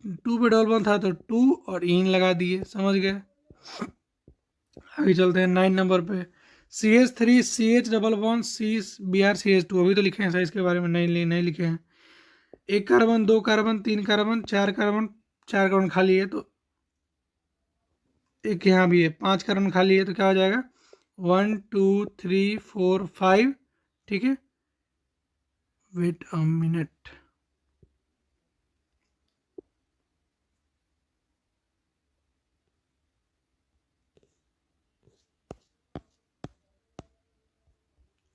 2 पे डबल बॉन्ड था तो 2 और इन लगा दिए, समझ गए। आगे चलते हैं 9 नंबर पे, CH3CH double bond CBr CH2, अभी तो लिखे हैं साइज के बारे में, नहीं लिखे हैं। एक carbon 2 carbon 3 carbon 4 carbon, 4 carbon खाली है तो एक यहाँ भी है, 5 कार्बन खाली है तो क्या हो जाएगा 1 2 3 4 5, ठीक है। वेट अ मिनट,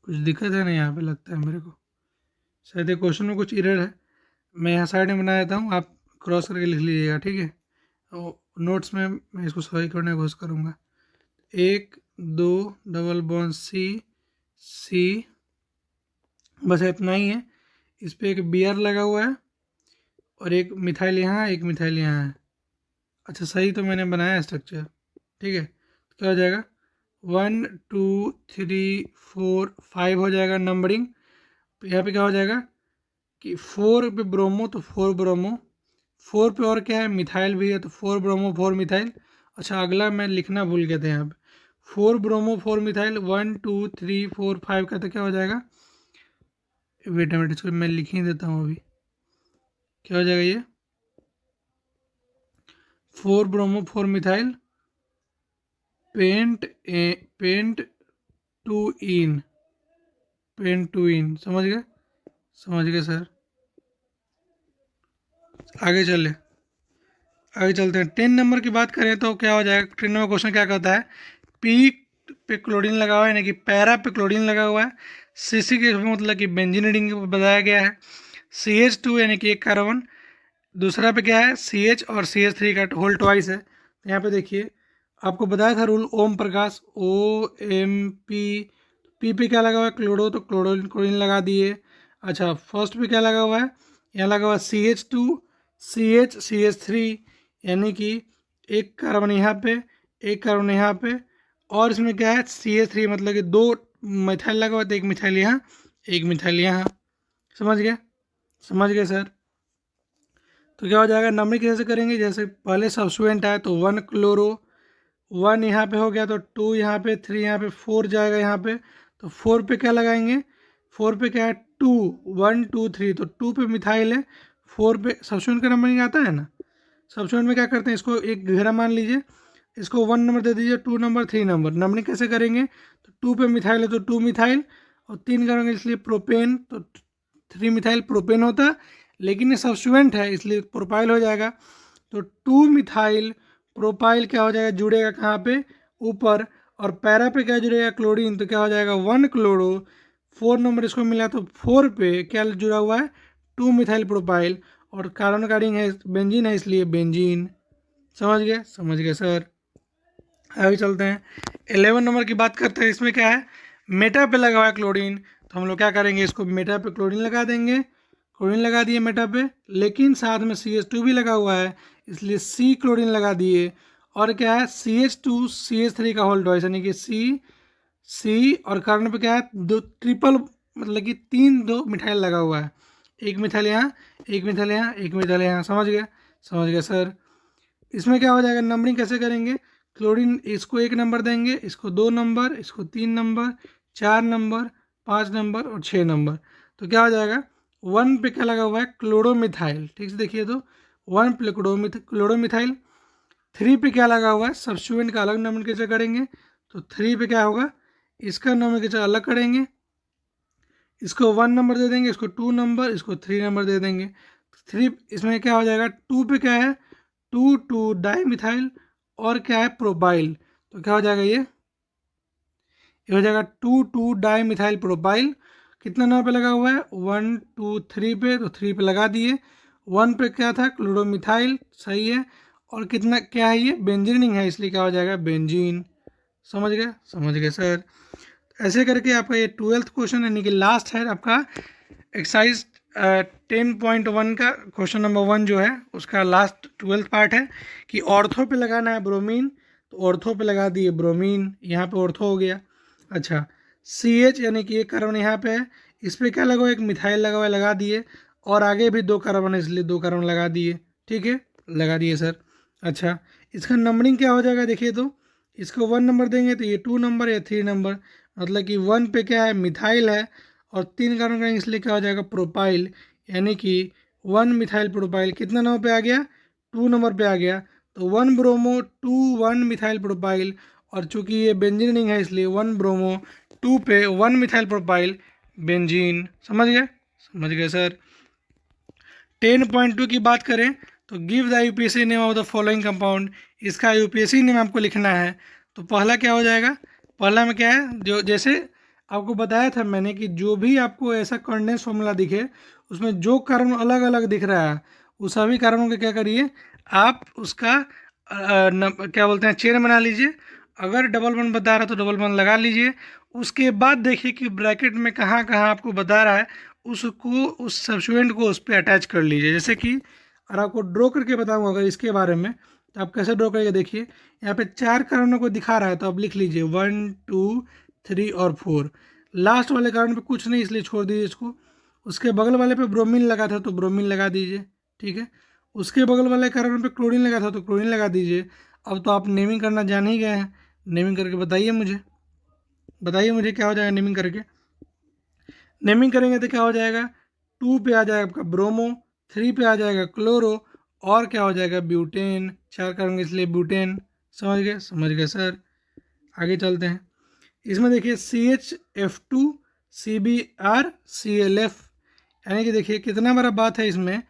कुछ दिक्कत है ना यहाँ पे, लगता है मेरे को शायद ये क्वेश्चन में कुछ एरर है। मैं यहाँ साइड में बना देता हूँ, आप क्रॉस करके लिख लीजिएगा, ठीक है। तो नोट्स में मैं इसको सही करने की कोशिश करूँगा। 1 2 डबल बॉन्ड सी, बस इतना ही है। इस पर एक Br लगा हुआ है और एक मिथाइल यहाँ है, एक मिथाइल यहाँ है। अच्छा सही तो मैंने बनाया स्ट्रक्चर, ठीक है। तो क्या हो जाएगा 1 2 3 4 5 हो जाएगा नंबरिंग। यहाँ पे क्या हो जाएगा कि 4 पे ब्रोमो तो 4 ब्रोमो, 4 पे और क्या है मिथाइल भी है तो 4 ब्रोमो 4 मिथाइल। अच्छा अगला मैं लिखना भूल गया था यहाँ पे, 4 ब्रोमो 4 मिथाइल, 1 2 3 4 5 का तो क्या हो जाएगा, वेट मिनट इसको मैं लिख ही देता हूँ अभी। क्या हो जाएगा ये 4 ब्रोमो 4 मिथाइल पेंट 2 इन, पेंट 2 इन, समझ गए सर। आगे चलते हैं 10 नंबर की बात करें तो क्या हो जाएगा, 10 नंबर क्वेश्चन क्या कहता है, पी पे क्लोरीन लगा हुआ है, यानी कि पैरा पे क्लोरीन लगा हुआ है, सीसी के मतलब कि बेंजीन रिंग बताया गया है, CH2 यानी कि एक कार्बन, दूसरा पे क्या है CH और CH3 का होल ट्वाइस है। यहाँ पे देखिए आपको बताया था rule Om Prakash, OMP, P पे क्या लगा हुआ है क्लोरो, तो क्लोरीन लगा दिए। अच्छा फर्स्ट पे क्या लगा हुआ है, यहाँ लगा हुआ है CH2 CH3, यानी कि एक कार्बन यहाँ पे, एक कार्बन यहाँ पे, और इसमें क्या है CH3, मतलब कि दो मिथाइल लगा हुआ है, तो एक मिथाइल यहाँ, एक मिथाइल यहाँ। समझ गए, समझ गए सर। तो क्या हो जाएगा, नंबरिंग कैसे करेंगे, जैसे पहले सब्स्टिट्यूएंट आया तो 1 क्लोरो, 1 यहाँ पे हो गया तो 2 यहाँ पे, 3 यहाँ पे, 4 जाएगा यहाँ पे, तो 4 पे क्या लगाएंगे, 4 पे क्या है 2, 1 2 3, तो 2 पे मिथाइल है, 4 पे सब्स्टिट्यूएंट का नंबरिंग आता है ना। सब्स्टिट्यूएंट में क्या करते हैं, इसको एक घेरा मान लीजिए, इसको 1 नंबर दे दीजिए, 2 नंबर, 3 नंबर। नंबरिंग कैसे करेंगे, तो 2 पे मिथाइल है तो 2 मिथाइल, और 3 करेंगे इसलिए प्रोपेन, तो 3 मिथाइल प्रोपेन होता, लेकिन ये सब्स्टिट्यूएंट है इसलिए प्रोपाइल हो जाएगा। तो 2 मिथाइल प्रोपाइल क्या हो जाएगा, जुड़ेगा कहाँ पे, ऊपर, और पैरा पे क्या जुड़ेगा, क्लोरीन, तो क्या हो जाएगा 1 क्लोरो, 4 नंबर इसको मिला तो 4 पे क्या जुड़ा हुआ है, 2 मिथाइल प्रोपाइल, और कार्बन का रिंग है बेंजीन है इसलिए बेंजीन। समझ गए, समझ गए सर। आगे चलते हैं, 11 नंबर की बात करते हैं। इसमें क्या है, मेटा पे लगा हुआ है क्लोरीन, तो हम लोग क्या करेंगे, इसको मेटा पे क्लोरीन लगा देंगे, क्लोरीन लगा दिए मेटा पे, लेकिन साथ में CH2 भी लगा हुआ है इसलिए C क्लोरीन लगा दिए, और क्या है CH2 CH3 का होल डॉइस, यानी कि C और कार्बन पे क्या है दो ट्रिपल, मतलब कि 3 दो मिथाइल लगा हुआ है, एक मिथाइल यहाँ, एक मिथाइल यहाँ, एक मिथाइल यहाँ। समझ गए, समझ गए सर। इसमें क्या हो जाएगा, नंबरिंग कैसे करेंगे, क्लोरीन इसको 1 नंबर देंगे, इसको 2 नंबर, इसको 3 नंबर, 4 नंबर, 5 नंबर और 6 नंबर। तो क्या हो जाएगा, 1 पे क्या लगा हुआ है, क्लोरोमिथाइल, ठीक से देखिए तो 1 पे क्लोरोमिथाइल। 3 पे क्या लगा हुआ है, सब्स्टिट्यूएंट का अलग नोमेनक्लेचर करेंगे, तो 3 पे क्या होगा, इसका नोमेनक्लेचर अलग करेंगे, इसको 1 नंबर दे देंगे, इसको 2 नंबर, इसको 3 नंबर दे देंगे। 3 इसमें क्या हो जाएगा, 2 पे क्या है 2 डाई मिथाइल, और क्या है प्रोपाइल, तो क्या हो जाएगा ये हो जाएगा 2 डाई मिथाइल प्रोपाइल। कितना नंबर पे लगा हुआ है, 1 2 3 पे, तो 3 पे लगा दिए। 1 पे क्या था, क्लोरोमिथाइल, सही है, और कितना क्या है ये बेंजीन रिंग है इसलिए क्या हो जाएगा बेंजीन। समझ गए, समझ गए सर। ऐसे करके आपका ये 12th क्वेश्चन यानी कि लास्ट है आपका एक्सरसाइज 10.1 का क्वेश्चन नंबर 1 जो है उसका लास्ट 12th पार्ट है कि ऑर्थो पे लगाना है ब्रोमीन, तो ऑर्थो पे लगा दिए ब्रोमीन, यहाँ पे ऑर्थो हो गया। अच्छा, CH यानी कि एक कार्बन यहाँ पे है, इस पर क्या लगा हुआ, एक मिथाइल लगा हुआ है, लगा दिए, और आगे भी 2 कार्बन है इसलिए 2 कार्बन लगा दिए, ठीक है, लगा दिए सर। अच्छा, इसका नंबरिंग क्या हो जाएगा देखिए तो, इसको 1 नंबर देंगे तो ये 2 नंबर या 3 नंबर, मतलब कि 1 पे क्या है मिथाइल है, और 3 कार्बन करेंगे इसलिए क्या हो जाएगा प्रोपाइल, यानी कि 1 मिथाइल प्रोपाइल कितना नंबर पे आ गया, 2 नंबर पे आ गया, तो 1 ब्रोमो 2 1 मिथाइल प्रोपाइल, और चूंकि ये बेंजीन रिंग है इसलिए 1 ब्रोमो 2 पे 1 मिथाइल प्रोपाइल बेंजीन। समझ गए, समझ गए सर। 10.2 की बात करें तो give the UPSC name of the following compound, इसका यूपीएससी नेम आपको लिखना है। तो पहला क्या हो जाएगा, पहला में क्या है, जो जैसे आपको बताया था मैंने कि जो भी आपको ऐसा कंडेंस फॉर्मूला दिखे उसमें जो कार्बन अलग अलग दिख रहा है उस सभी कार्बनों के क्या करिए आप उसका क्या बोलते हैं चेन बना लीजिए। अगर डबल वन बता रहा है तो डबल वन लगा लीजिए। उसके बाद देखिए कि ब्रैकेट में कहाँ कहाँ आपको बता रहा है उसको उस सब्स्टिट्यूएंट को उस पर अटैच कर लीजिए। जैसे कि और आपको ड्रॉ करके बताऊंगा अगर इसके बारे में तो आप कैसे ड्रॉ करेंगे। देखिए यहाँ पे 4 कार्बनों को दिखा रहा है तो आप लिख लीजिए 1 2 3 और 4। लास्ट वाले कार्बन पे कुछ नहीं इसलिए छोड़ दीजिए इसको। उसके बगल वाले पे ब्रोमीन लगा था तो ब्रोमीन लगा दीजिए, ठीक है। उसके बगल वाले कार्बन पे क्लोरीन लगा था तो क्लोरीन लगा दीजिए। अब तो आप नेमिंग करना जान ही गए हैं, नेमिंग करके बताइए मुझे, बताइए मुझे क्या हो जाएगा नेमिंग करके। नेमिंग करेंगे तो क्या हो जाएगा 2 पे आ जाएगा आपका ब्रोमो, 3 पे आ जाएगा क्लोरो और क्या हो जाएगा ब्यूटेन। 4 करेंगे इसलिए ब्यूटेन। समझ गए, समझ गए सर। आगे चलते हैं। इसमें देखिए CHF2 CBr CLF, यानी कि देखिए कितना बड़ा बात है इसमें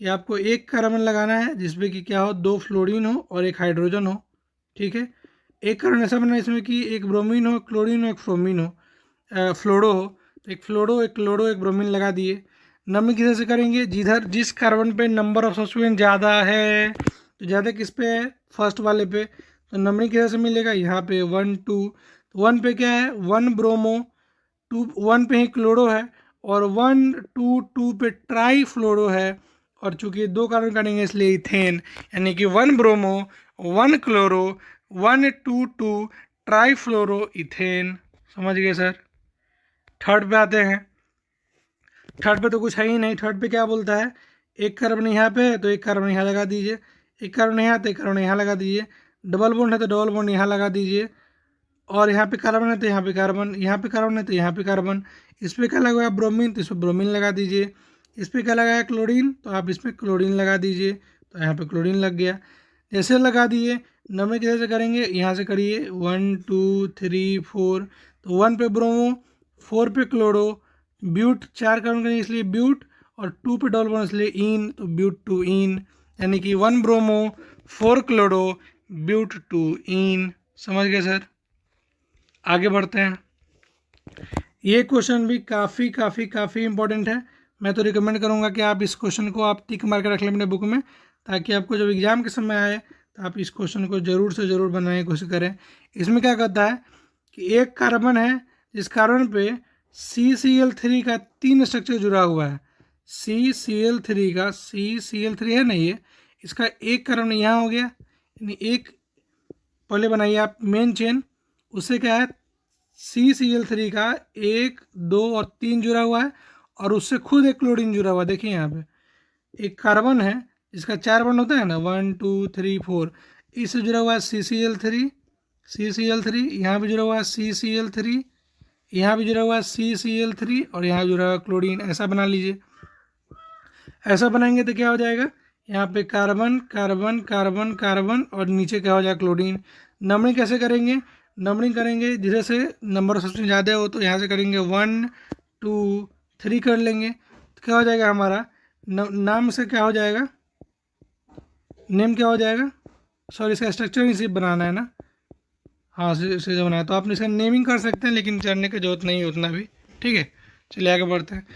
कि आपको एक कार्बन लगाना है जिसमें कि क्या हो 2 फ्लोरीन हो और एक हाइड्रोजन हो, ठीक है। एक कार्बन ऐसा बनना है इसमें कि एक ब्रोमीन हो, क्लोरीन हो, एक फ्रोमीन हो, फ्लोरो हो। तो एक फ्लोरो एक क्लोरो एक ब्रोमीन लगा दिए। नंबरिंग किस से करेंगे, जिधर जिस कार्बन पे नंबर ऑफ सब्स्टिट्यूएंट ज़्यादा है तो ज़्यादा किस पे है फर्स्ट वाले पे, तो नंबरिंग किधर से मिलेगा यहाँ पे 1 2। 1 पे क्या है 1 ब्रोमो, 2 1 पे ही क्लोरो है और 1 2 2 पे ट्राई फ्लोरो है और चूंकि 2 कार्बन काटेंगे इसलिए इथेन, यानी कि 1 ब्रोमो 1 क्लोरो 1,2,2 ट्राईफ्लोरो इथेन। समझ गए सर। थर्ड पे आते हैं। थर्ड पे तो कुछ है ही नहीं। थर्ड पे क्या बोलता है, एक कार्बन यहाँ पे है तो एक कार्बन यहाँ लगा दीजिए, एक कार्बन यहाँ तो एक कार्बन यहाँ लगा दीजिए, डबल बॉन्ड है तो डबल बॉन्ड यहाँ लगा दीजिए, और यहाँ पे कार्बन है तो यहाँ पे कार्बन, यहाँ पे कार्बन है तो यहाँ पे कार्बन। इस पर क्या लगा ब्रोमीन तो इस पर ब्रोमीन लगा दीजिए। इस पर क्या लगाया क्लोरीन तो आप इसमें क्लोरीन लगा दीजिए, तो यहाँ पे क्लोरीन लग गया। जैसे लगा दिए, नंबर किधर से करेंगे, यहाँ से करिए 1 2 3 4। तो 1 पे ब्रोमो, 4 पे क्लोरो, ब्यूट 4 कार्बन करेंगे इसलिए ब्यूट, और 2 पे डबल बॉन्ड इसलिए इन, तो ब्यूट 2 इन, यानी कि 1 ब्रोमो 4 क्लोरो ब्यूट 2 इन। समझ गए सर। आगे बढ़ते हैं। ये क्वेश्चन भी काफ़ी काफ़ी काफ़ी इंपॉर्टेंट है। मैं तो रिकमेंड करूँगा कि आप इस क्वेश्चन को आप टिक मार के रख लें अपने बुक में, ताकि आपको जब एग्ज़ाम के समय आए तो आप इस क्वेश्चन को ज़रूर से ज़रूर बनाने की कोशिश करें। इसमें क्या कहता है कि एक कार्बन है जिस कार्बन पे CCl3 का 3 स्ट्रक्चर जुड़ा हुआ है। CCl3 का CCl3 है ना, ये इसका एक कार्बन यहाँ हो गया, यानी एक पहले बनाइए आप मेन चेन, उससे क्या है CCl3 का 1 2 और 3 जुड़ा हुआ है, और उससे खुद एक क्लोरीन जुड़ा हुआ है। देखिए यहाँ पे एक कार्बन है जिसका 4 बॉन्ड होता है ना, 1 2 3 4, इससे जुड़ा हुआ है CCl3, यहाँ भी जुड़ा हुआ है CCl3, यहाँ भी जुड़ा हुआ है CCl3, और यहाँ जुड़ा हुआ है क्लोरीन। ऐसा बना लीजिए। ऐसा बनाएंगे तो क्या हो जाएगा, यहाँ पे कार्बन कार्बन कार्बन कार्बन, और नीचे क्या हो जाएगा क्लोरीन। नंबरिंग कैसे करेंगे, नंबरिंग करेंगे धीरे से, नंबर सबसे ज़्यादा हो तो यहाँ से करेंगे 1 2 3 कर लेंगे, तो क्या हो जाएगा हमारा नाम से क्या हो जाएगा, नेम क्या हो जाएगा, सॉरी इसका स्ट्रक्चर ही सिर्फ बनाना है ना, हाँ से बनाना है, तो आप इसका नेमिंग कर सकते हैं, लेकिन करने की जरूरत नहीं है उतना भी। ठीक है, चलिए आगे बढ़ते हैं।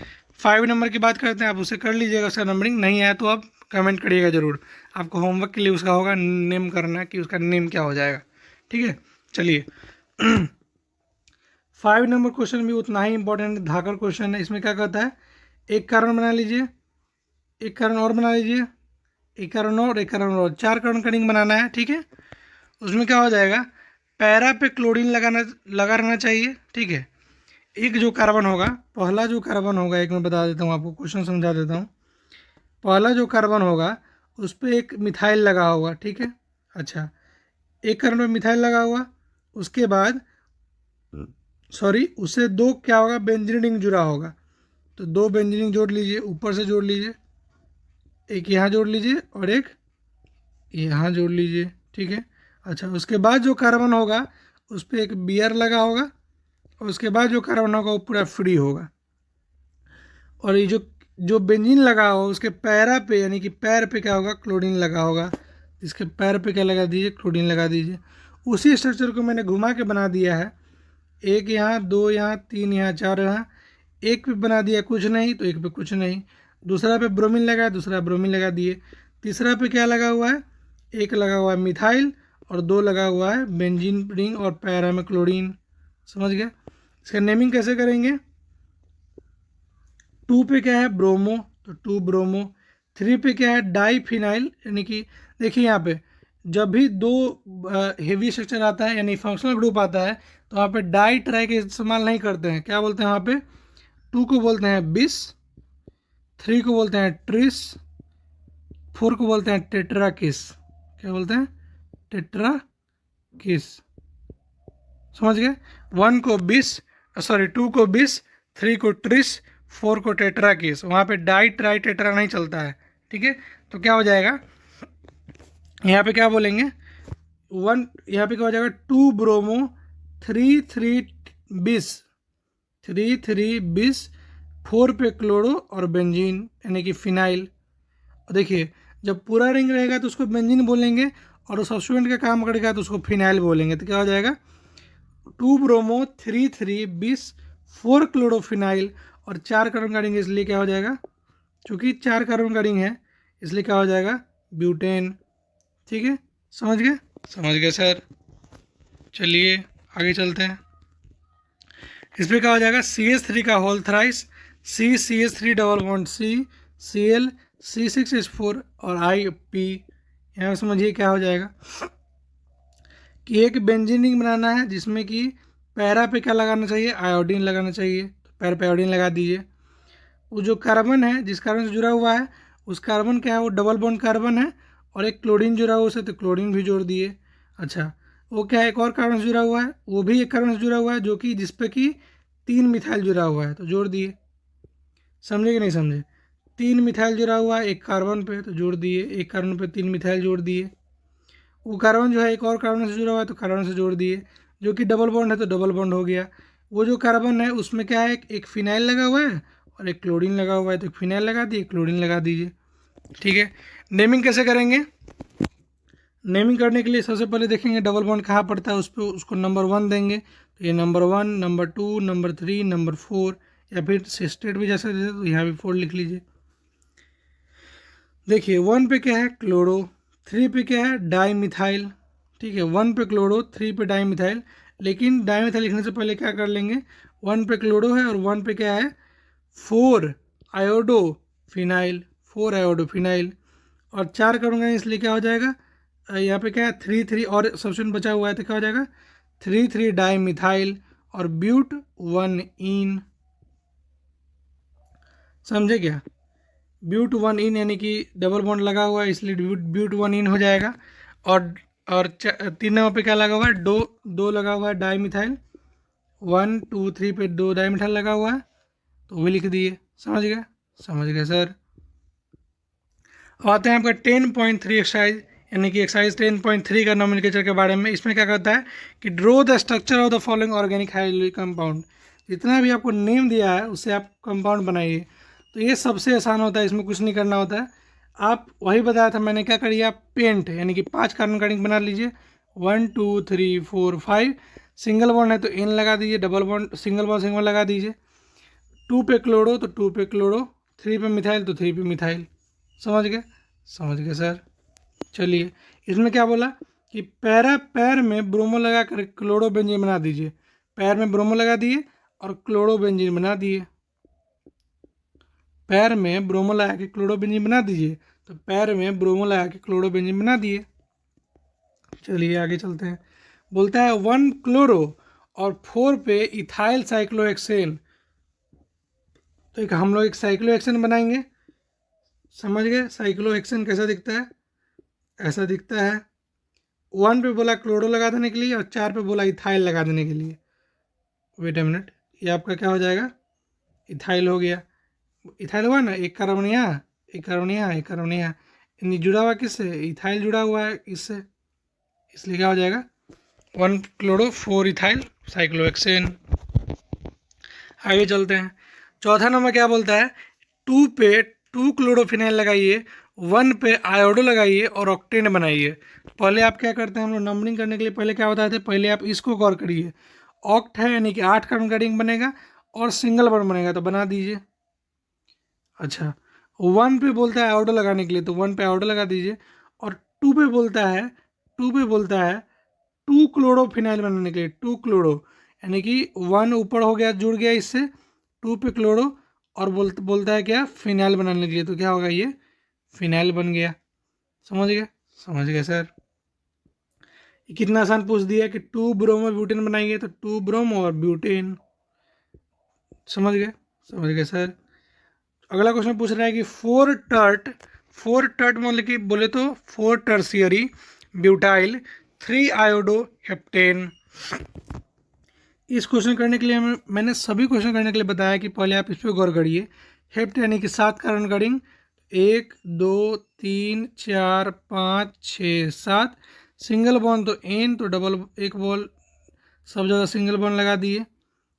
5 नंबर की बात करते हैं, आप उसे कर लीजिएगा, उसका नंबरिंग नहीं आया तो आप कमेंट करिएगा ज़रूर। आपको होमवर्क के लिए उसका होगा नेम करना कि उसका नेम क्या हो जाएगा। ठीक है, चलिए 5 नंबर क्वेश्चन भी उतना ही इंपॉर्टेंट धाकर क्वेश्चन है। इसमें क्या कहता है, एक कार्बन बना लीजिए, एक कार्बन और बना लीजिए, एक कार्बन और, एक कार्बन और, 4 कार्बन का रिंग बनाना है। ठीक है, उसमें क्या हो जाएगा, पैरा पे क्लोरीन लगा रहना चाहिए। ठीक है, एक जो कार्बन होगा, पहला जो कार्बन होगा, एक मैं बता देता हूँ आपको, क्वेश्चन समझा देता हूँ। पहला जो कार्बन होगा उस पर एक मिथाइल लगा होगा। ठीक है, अच्छा एक कार्बन में मिथाइल लगा हुआ, उसके बाद सॉरी उससे 2 क्या होगा, बेंजीन रिंग जुड़ा होगा, तो 2 बेंजीन रिंग जोड़ लीजिए, ऊपर से जोड़ लीजिए, एक यहाँ जोड़ लीजिए और एक यहाँ जोड़ लीजिए। ठीक है, अच्छा उसके बाद जो कार्बन होगा उस पर एक बियर लगा होगा, और उसके बाद जो कार्बन होगा वो पूरा फ्री होगा, और ये जो जो बेंजीन लगा होगा उसके पैरा पे, यानी कि पैर पे क्या होगा, क्लोरीन लगा होगा। इसके पैर पे क्या लगा दीजिए, क्लोरीन लगा दीजिए। उसी स्ट्रक्चर को मैंने घुमा के बना दिया है, एक यहाँ, 2 यहाँ, 3 यहाँ, 4 यहाँ। एक पे बना दिया कुछ नहीं तो एक पे कुछ नहीं, दूसरा पे ब्रोमीन लगा, दूसरा ब्रोमीन लगा दिए, तीसरा पे क्या लगा हुआ है, एक लगा हुआ है मिथाइल, और 2 लगा हुआ है बेंजीन रिंग और पैरा में क्लोरीन। समझ गए। इसका नेमिंग कैसे करेंगे, 2 पे क्या है ब्रोमो, तो 2 ब्रोमो। 3 पे क्या है डाईफिनाइल, यानी कि देखिए यहाँ पे जब भी 2 हेवी स्ट्रक्चर आता है यानी फंक्शनल ग्रुप आता है, तो वहाँ पे डाई ट्राई का इस्तेमाल नहीं करते हैं। क्या बोलते हैं वहाँ पे, 2 को बोलते हैं बिस, 3 को बोलते हैं ट्रिस, 4 को बोलते हैं टेट्राकिस। क्या बोलते हैं, टेट्राकिस। समझ गए। 1 को बिस, सॉरी 2 को बिस, 3 को ट्रिस, 4 को टेट्राकिस। वहाँ पे डाई ट्राई टेट्रा नहीं चलता है। ठीक है, तो क्या हो जाएगा, यहाँ पे क्या बोलेंगे, 1 यहाँ पे क्या हो जाएगा, 2 ब्रोमो 3 3 बिस, 3 3 बिस, 4 पे क्लोरो और बेंजीन यानी कि फिनाइल। देखिए जब पूरा रिंग रहेगा तो उसको बेंजीन बोलेंगे, और सब्स्टिट्यूएंट का काम करेगा तो उसको फिनाइल बोलेंगे। तो क्या हो जाएगा, 2 ब्रोमो 3 3 बिस, 4 क्लोरोफिनाइल, और 4 कार्बन का रिंग, इसलिए क्या हो जाएगा, चूँकि 4 कार्बन का रिंग है इसलिए क्या हो जाएगा, ब्यूटेन। ठीक है, समझ गए, समझ गए सर। चलिए आगे चलते हैं। इस पर क्या हो जाएगा, CH3 का whole thrice, CH3 double bond C, Cl C6H4 और IP। यहाँ समझिए क्या हो जाएगा कि एक बेंजीन रिंग बनाना है जिसमें कि पैरा पे क्या लगाना चाहिए, आयोडीन लगाना चाहिए। तो पैर पे आयोडीन लगा दीजिए। वो जो कार्बन है जिस कार्बन से जुड़ा हुआ है उस कार्बन क्या है, वो डबल बॉन्ड कार्बन है और एक क्लोरीन जुड़ा हुआ है, तो क्लोरीन भी जोड़ दिए। अच्छा, वो क्या है, एक और कार्बन से जुड़ा हुआ है, वो भी एक कार्बन से जुड़ा हुआ है जो कि जिसपे कि 3 मिथाइल जुड़ा हुआ है, तो जोड़ दिए। समझे कि नहीं समझे? 3 मिथाइल जुड़ा हुआ है एक कार्बन पे, तो जोड़ दिए। एक कार्बन पे 3 मिथाइल जोड़ दिए। वो कार्बन जो है एक और कार्बन से जुड़ा हुआ है, तो कार्बन से जोड़ दिए। जो कि डबल बॉन्ड है तो डबल बॉन्ड हो गया। वो जो कार्बन है उसमें क्या है, एक फिनाइल लगा हुआ है और एक क्लोरीन लगा हुआ है, तो फिनाइल लगा दिए, क्लोरीन लगा दीजिए। ठीक है। नेमिंग कैसे करेंगे? नेमिंग करने के लिए सबसे पहले देखेंगे डबल बॉन्ड कहाँ पड़ता है, उस पर उसको नंबर 1 देंगे, तो ये नंबर 1, नंबर 2, नंबर 3, नंबर 4, या फिर सिस्टेट भी जैसे जैसे, तो यहाँ भी 4 लिख लीजिए। देखिए 1 पे क्या है, क्लोरो। 3 पे क्या है, डाई मिथाइल। ठीक है, 1 पे क्लोरो, 3 पे डाई मिथाइल। लेकिन डाई मिथाइल लिखने से पहले क्या कर लेंगे, 1 पे क्लोरो है और 1 पे क्या है, 4 आयोडो फिनाइल, 4 आयोडो फिनाइल। और 4 करूँगा इसलिए क्या हो जाएगा, यहाँ पे क्या है 3 और सब्स्टिट्यूएंट बचा हुआ है, तो क्या हो जाएगा 3 डाई मिथाइल और ब्यूट 1 इन। समझे क्या? ब्यूट 1 इन यानी कि डबल बॉन्ड लगा हुआ है इसलिए ब्यूट 1 इन हो जाएगा। और 3 नंबर पे क्या लगा हुआ है, दो लगा हुआ है डाई मिथाइल। 1 2 3 पे 2 डाई मिथाइल लगा हुआ है, तो वो भी लिख दिए। समझ गए? समझ गए सर। अब आते हैं आपका 10.3 एक्सरसाइज, यानी कि एक्सरसाइज 10.3 का नोमेनक्लेचर के बारे में। इसमें क्या करता है कि draw the structure of the following organic hydraulic compound. जितना भी आपको नेम दिया है उससे आप कंपाउंड बनाइए। तो ये सबसे आसान होता है, इसमें कुछ नहीं करना होता है। आप वही बताया था मैंने, क्या करिए आप पेंट यानी कि 5 कार्बन का रिंग बना लीजिए। 1 2 3 4 5। सिंगल बॉन्ड है तो एन लगा दीजिए, double bond single bond single लगा दीजिए। 2 पे क्लोरो तो 2 पे क्लोरो, 3 पे मिथाइल तो 3 पे मिथाइल। समझ गए? समझ गए सर। चलिए, इसमें क्या बोला कि पैर में ब्रोमो लगा कर क्लोरो बेंजीन बना दीजिए। पैर में ब्रोमो लगा दिए और क्लोरो बेंजीन बना दिए। पैर में ब्रोमो लगा के क्लोरो बेंजीन बना दीजिए, तो पैर में ब्रोमो लगा के क्लोरो बेंजीन बना दिए। चलिए आगे चलते हैं। बोलता है 1 क्लोरो और 4 पे इथाइल साइक्लोहेक्सेन। तो एक हम लोग एक साइक्लोहेक्सेन बनाएंगे। समझ गए? साइक्लोहेक्सेन कैसा दिखता है? ऐसा दिखता है। 1 पे बोला क्लोरो लगा देने के लिए और 4 पे बोला इथाइल लगा देने के लिए। वेट अ मिनट, ये आपका क्या हो जाएगा, इथाइल हो गया। इथाइल हुआ ना, एक कार्बन यहाँ, एक कार्बन यहाँ, एक कार्बन यहाँ। जुड़ा हुआ किससे, इथाइल जुड़ा हुआ है इससे, इसलिए क्या हो जाएगा 1 क्लोरो 4 इथाइल साइक्लोहेक्सेन। आगे चलते हैं। चौथा नंबर क्या बोलता है, 2 पे 2 क्लोरोफिनाइल लगाइए, 1 पे आयोडो लगाइए और ऑक्टेन बनाइए। पहले आप क्या करते हैं, हम लोग नंबरिंग करने के लिए पहले क्या बताते हैं, पहले आप इसको गौर करिए। ऑक्ट है यानी कि 8 कार्बन का रिंग बनेगा और सिंगल बॉन्ड बनेगा, तो बना दीजिए। अच्छा, 1 पे बोलता है आयोडो लगाने के लिए, तो 1 पे आयोडो लगा दीजिए। और 2 पे बोलता है 2 क्लोरोफिनाइल बनाने के लिए, 2 क्लोरो यानी कि 1 ऊपर हो गया, जुड़ गया इससे, 2 पे क्लोरो और बोलता है क्या, फिनाइल बनाने के लिए, तो क्या होगा ये फिनाइल बन गया। समझ गए? समझ गए सर। ये कितना आसान पूछ दिया कि 2 ब्रोमो ब्यूटेन बनाएंगे, तो 2 ब्रोमो और ब्यूटेन। समझ गए? समझ गए सर। अगला क्वेश्चन पूछ रहा है कि 4 टर्ट मतलब कि बोले तो 4 टर्सियरी ब्यूटाइल 3 आयोडो हेप्टेन। इस क्वेश्चन करने के लिए मैंने सभी क्वेश्चन करने के लिए बताया कि पहले आप इस पर गौर करिए। हेप्ट यानी कि 7 कार्बन का रिंग, 1 2 3 4 5 6 7। सिंगल बॉन्ड तो एन, तो डबल एक बॉल सब जगह सिंगल बॉन्ड लगा दिए।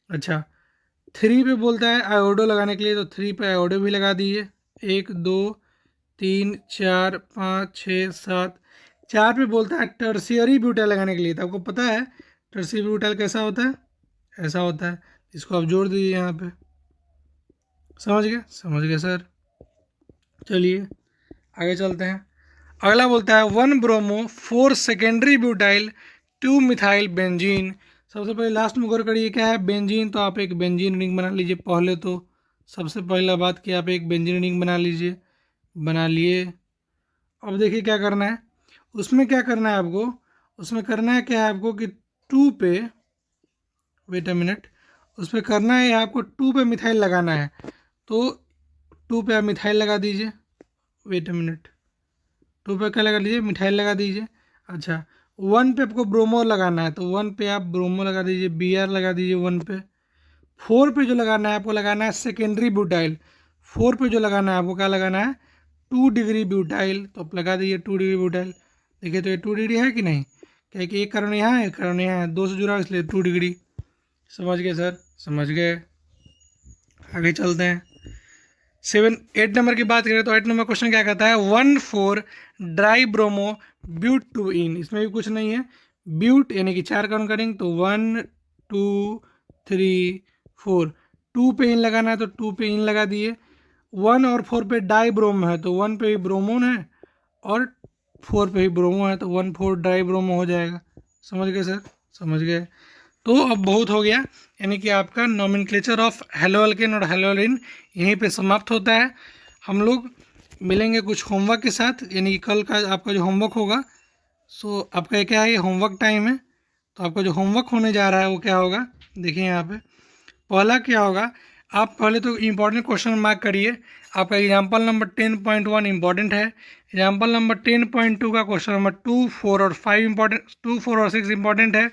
अच्छा, 3 पे बोलता है आयोडो लगाने के लिए, तो 3 पे आयोडो भी लगा दिए। 1 2 3 4 5 6 7। 4 पे बोलता है टर्सियरी ब्यूटाइल लगाने के लिए, तो आपको पता है टर्सियरी ब्यूटाइल कैसा होता है, ऐसा होता है। इसको आप जोड़ दीजिए यहाँ पे। समझ गए? समझ गए सर। चलिए आगे चलते हैं। अगला बोलता है 1 bromo 4 secondary butyl 2 methyl benzene. सबसे पहले लास्ट में गौर करिए क्या है, बेंजीन, तो आप एक बेंजीन रिंग बना लीजिए पहले तो। सबसे पहला बात कि आप एक बेंजीन रिंग बना लीजिए। बना लिए। अब देखिए क्या करना है, उसमें क्या करना है आपको, उसमें करना है क्या है आपको कि 2 पे, वेट अ मिनट, उस पर करना है आपको 2 पे मिथाइल लगाना है। तो 2 पे आप मिथाइल लगा दीजिए, वेट अ मिनट, 2 पे क्या लगा लीजिए, मिथाइल लगा दीजिए। अच्छा, 1 पे आपको ब्रोमो लगाना है, तो 1 पे आप ब्रोमो लगा दीजिए, Br लगा दीजिए 1 पे। 4 पे जो लगाना है आपको लगाना है सेकेंडरी ब्यूटाइल। 4 पे जो लगाना है आपको क्या लगाना है, 2 डिग्री ब्यूटाइल, तो आप लगा दीजिए 2 डिग्री ब्यूटाइल। देखिए तो ये 2 डिग्री है कि नहीं, क्या कि एक कार्बन यहाँ है, एक कार्बन यहाँ है, 2 से जुड़ा है इसलिए 2 डिग्री। समझ गए सर, समझ गए। आगे चलते हैं। 8 नंबर की बात करें तो 8 नंबर क्वेश्चन क्या कहता है, 1,4 ड्राई ब्रोमो ब्यूट 2 इन। इसमें भी कुछ नहीं है, ब्यूट यानी कि 4 काउंट करेंगे तो 1 2 3 4, 2 पे इन लगाना है तो 2 पे इन लगा दिए। 1 और 4 पे डाई ब्रोमो है तो 1 पे भी ब्रोमोन है और 4 पे भी ब्रोमो है तो 1,4 ड्राई ब्रोमो हो जाएगा। समझ गए सर, समझ गए। तो अब बहुत हो गया, यानी कि आपका नोमेनक्लेचर ऑफ हेलोअल्केन और हेलोअलिन यहीं पे समाप्त होता है। हम लोग मिलेंगे कुछ होमवर्क के साथ, यानी कि कल का आपका जो होमवर्क होगा, सो आपका क्या है, ये होमवर्क टाइम है। तो आपका जो होमवर्क होने जा रहा है वो क्या होगा, देखिए यहाँ पे पहला क्या होगा, आप पहले तो इम्पॉर्टेंट क्वेश्चन मार्क करिए। आपका एग्जाम्पल नंबर 10.1 इंपॉर्टेंट है। एग्जाम्पल नंबर 10.2 का क्वेश्चन नंबर 2, 4 और 5 इंपॉर्टेंट, 2, 4 और 6 इंपॉर्टेंट है।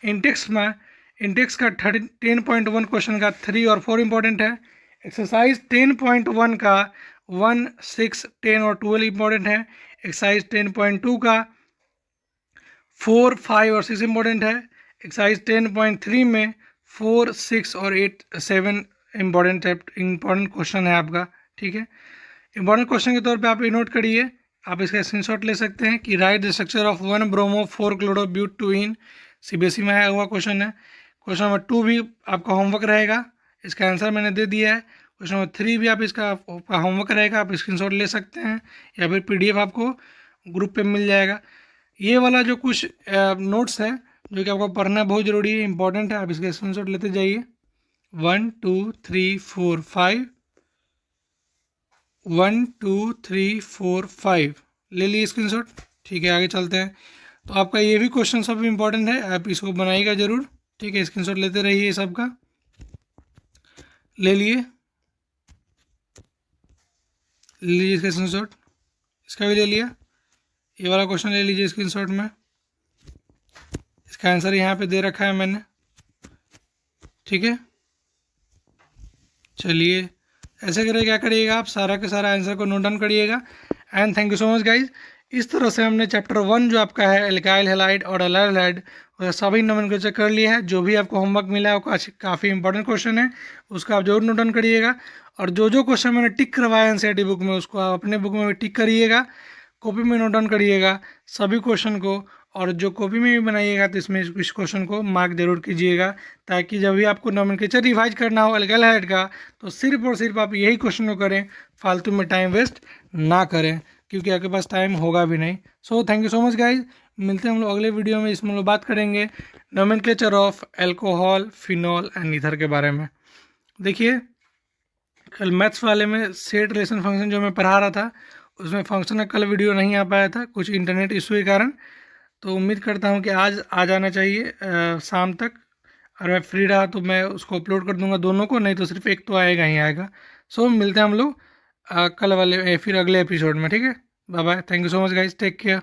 इंटेक्स में, इंटेक्स का 10.1 क्वेश्चन का 3 और 4 इंपॉर्टेंट है। एक्सरसाइज 10.1 का 1, 6, 10 और 12 इंपॉर्टेंट है। एक्सरसाइज 10.2 का 4, 5 और 6 इंपॉर्टेंट है। एक्सरसाइज 10.3 में 4, 6 और 8, 7 इंपॉर्टेंट क्वेश्चन है आपका। ठीक है, इंपॉर्टेंट क्वेश्चन के तौर पे आप ये नोट करिए, आप इसका स्क्रीनशॉट ले सकते हैं कि right the structure of 1 bromo 4 क्लोरोब्यूट 2 in. CBSE में आया हुआ क्वेश्चन है। क्वेश्चन नंबर 2 भी आपका होमवर्क रहेगा, इसका आंसर मैंने दे दिया है। क्वेश्चन नंबर 3 भी आप इसका आपका होमवर्क रहेगा, आप स्क्रीनशॉट ले सकते हैं या फिर PDF आपको ग्रुप पे मिल जाएगा। ये वाला जो कुछ नोट्स है जो कि आपको पढ़ना बहुत ज़रूरी है, इंपॉर्टेंट है, आप इसका स्क्रीनशॉट लेते जाइए। 1 2 3 4 5, 1 2 3 4 5 ले लिए स्क्रीनशॉट। ठीक है, आगे चलते हैं। तो आपका ये भी क्वेश्चन सब इम्पॉर्टेंट है, आप इसको बनाइएगा ज़रूर। ठीक है, स्क्रीनशॉट लेते रहिए सबका। ले लिए, ले लीजिए इसका स्क्रीनशॉट, इसका भी ले लिया। ये वाला क्वेश्चन ले लीजिए स्क्रीनशॉट में, इसका आंसर यहाँ पे दे रखा है मैंने। ठीक है, चलिए ऐसे करिए, क्या करिएगा आप सारा के सारा आंसर को नोट डाउन करिएगा। And thank you so much guys. इस तरह से हमने चैप्टर 1 जो आपका है एल्काइल हैलाइड और एलाइल हैलाइड सभी नोमेनक्लेचर कर लिया है। जो भी आपको होमवर्क मिला है वो काफ़ी इंपॉर्टेंट क्वेश्चन है, उसका आप जरूर नोट डाउन करिएगा। और जो क्वेश्चन मैंने टिक करवाया NCERT बुक में उसको आप अपने बुक में भी टिक करिएगा, कॉपी में नोट डाउन करिएगा सभी क्वेश्चन को। और जो कॉपी में भी बनाइएगा तो इसमें इस क्वेश्चन को मार्क जरूर कीजिएगा, ताकि जब भी आपको नोमेनक्लेचर रिवाइज करना हो एल्काइल हैलाइड का तो सिर्फ और सिर्फ आप यही क्वेश्चन को करें, फालतू में टाइम वेस्ट ना करें, क्योंकि आपके पास टाइम होगा भी नहीं। So thank you so much guys, मिलते हैं हम लोग अगले वीडियो में। इसमें हम लोग बात करेंगे nomenclature of alcohol, phenol and ether के बारे में। देखिए कल मैथ्स वाले में सेट रिलेशन फंक्शन जो मैं पढ़ा रहा था उसमें फंक्शन का कल वीडियो नहीं आ पाया था कुछ इंटरनेट इशू के कारण। तो उम्मीद करता हूँ कि आज आ जाना चाहिए शाम तक। अगर मैं फ्री रहा तो मैं उसको अपलोड कर दूंगा दोनों को, नहीं तो सिर्फ एक तो आएगा ही आएगा। सो मिलते हैं हम लोग कल वाले फिर अगले एपिसोड में। ठीक है, bye bye, thank you so much guys, take care.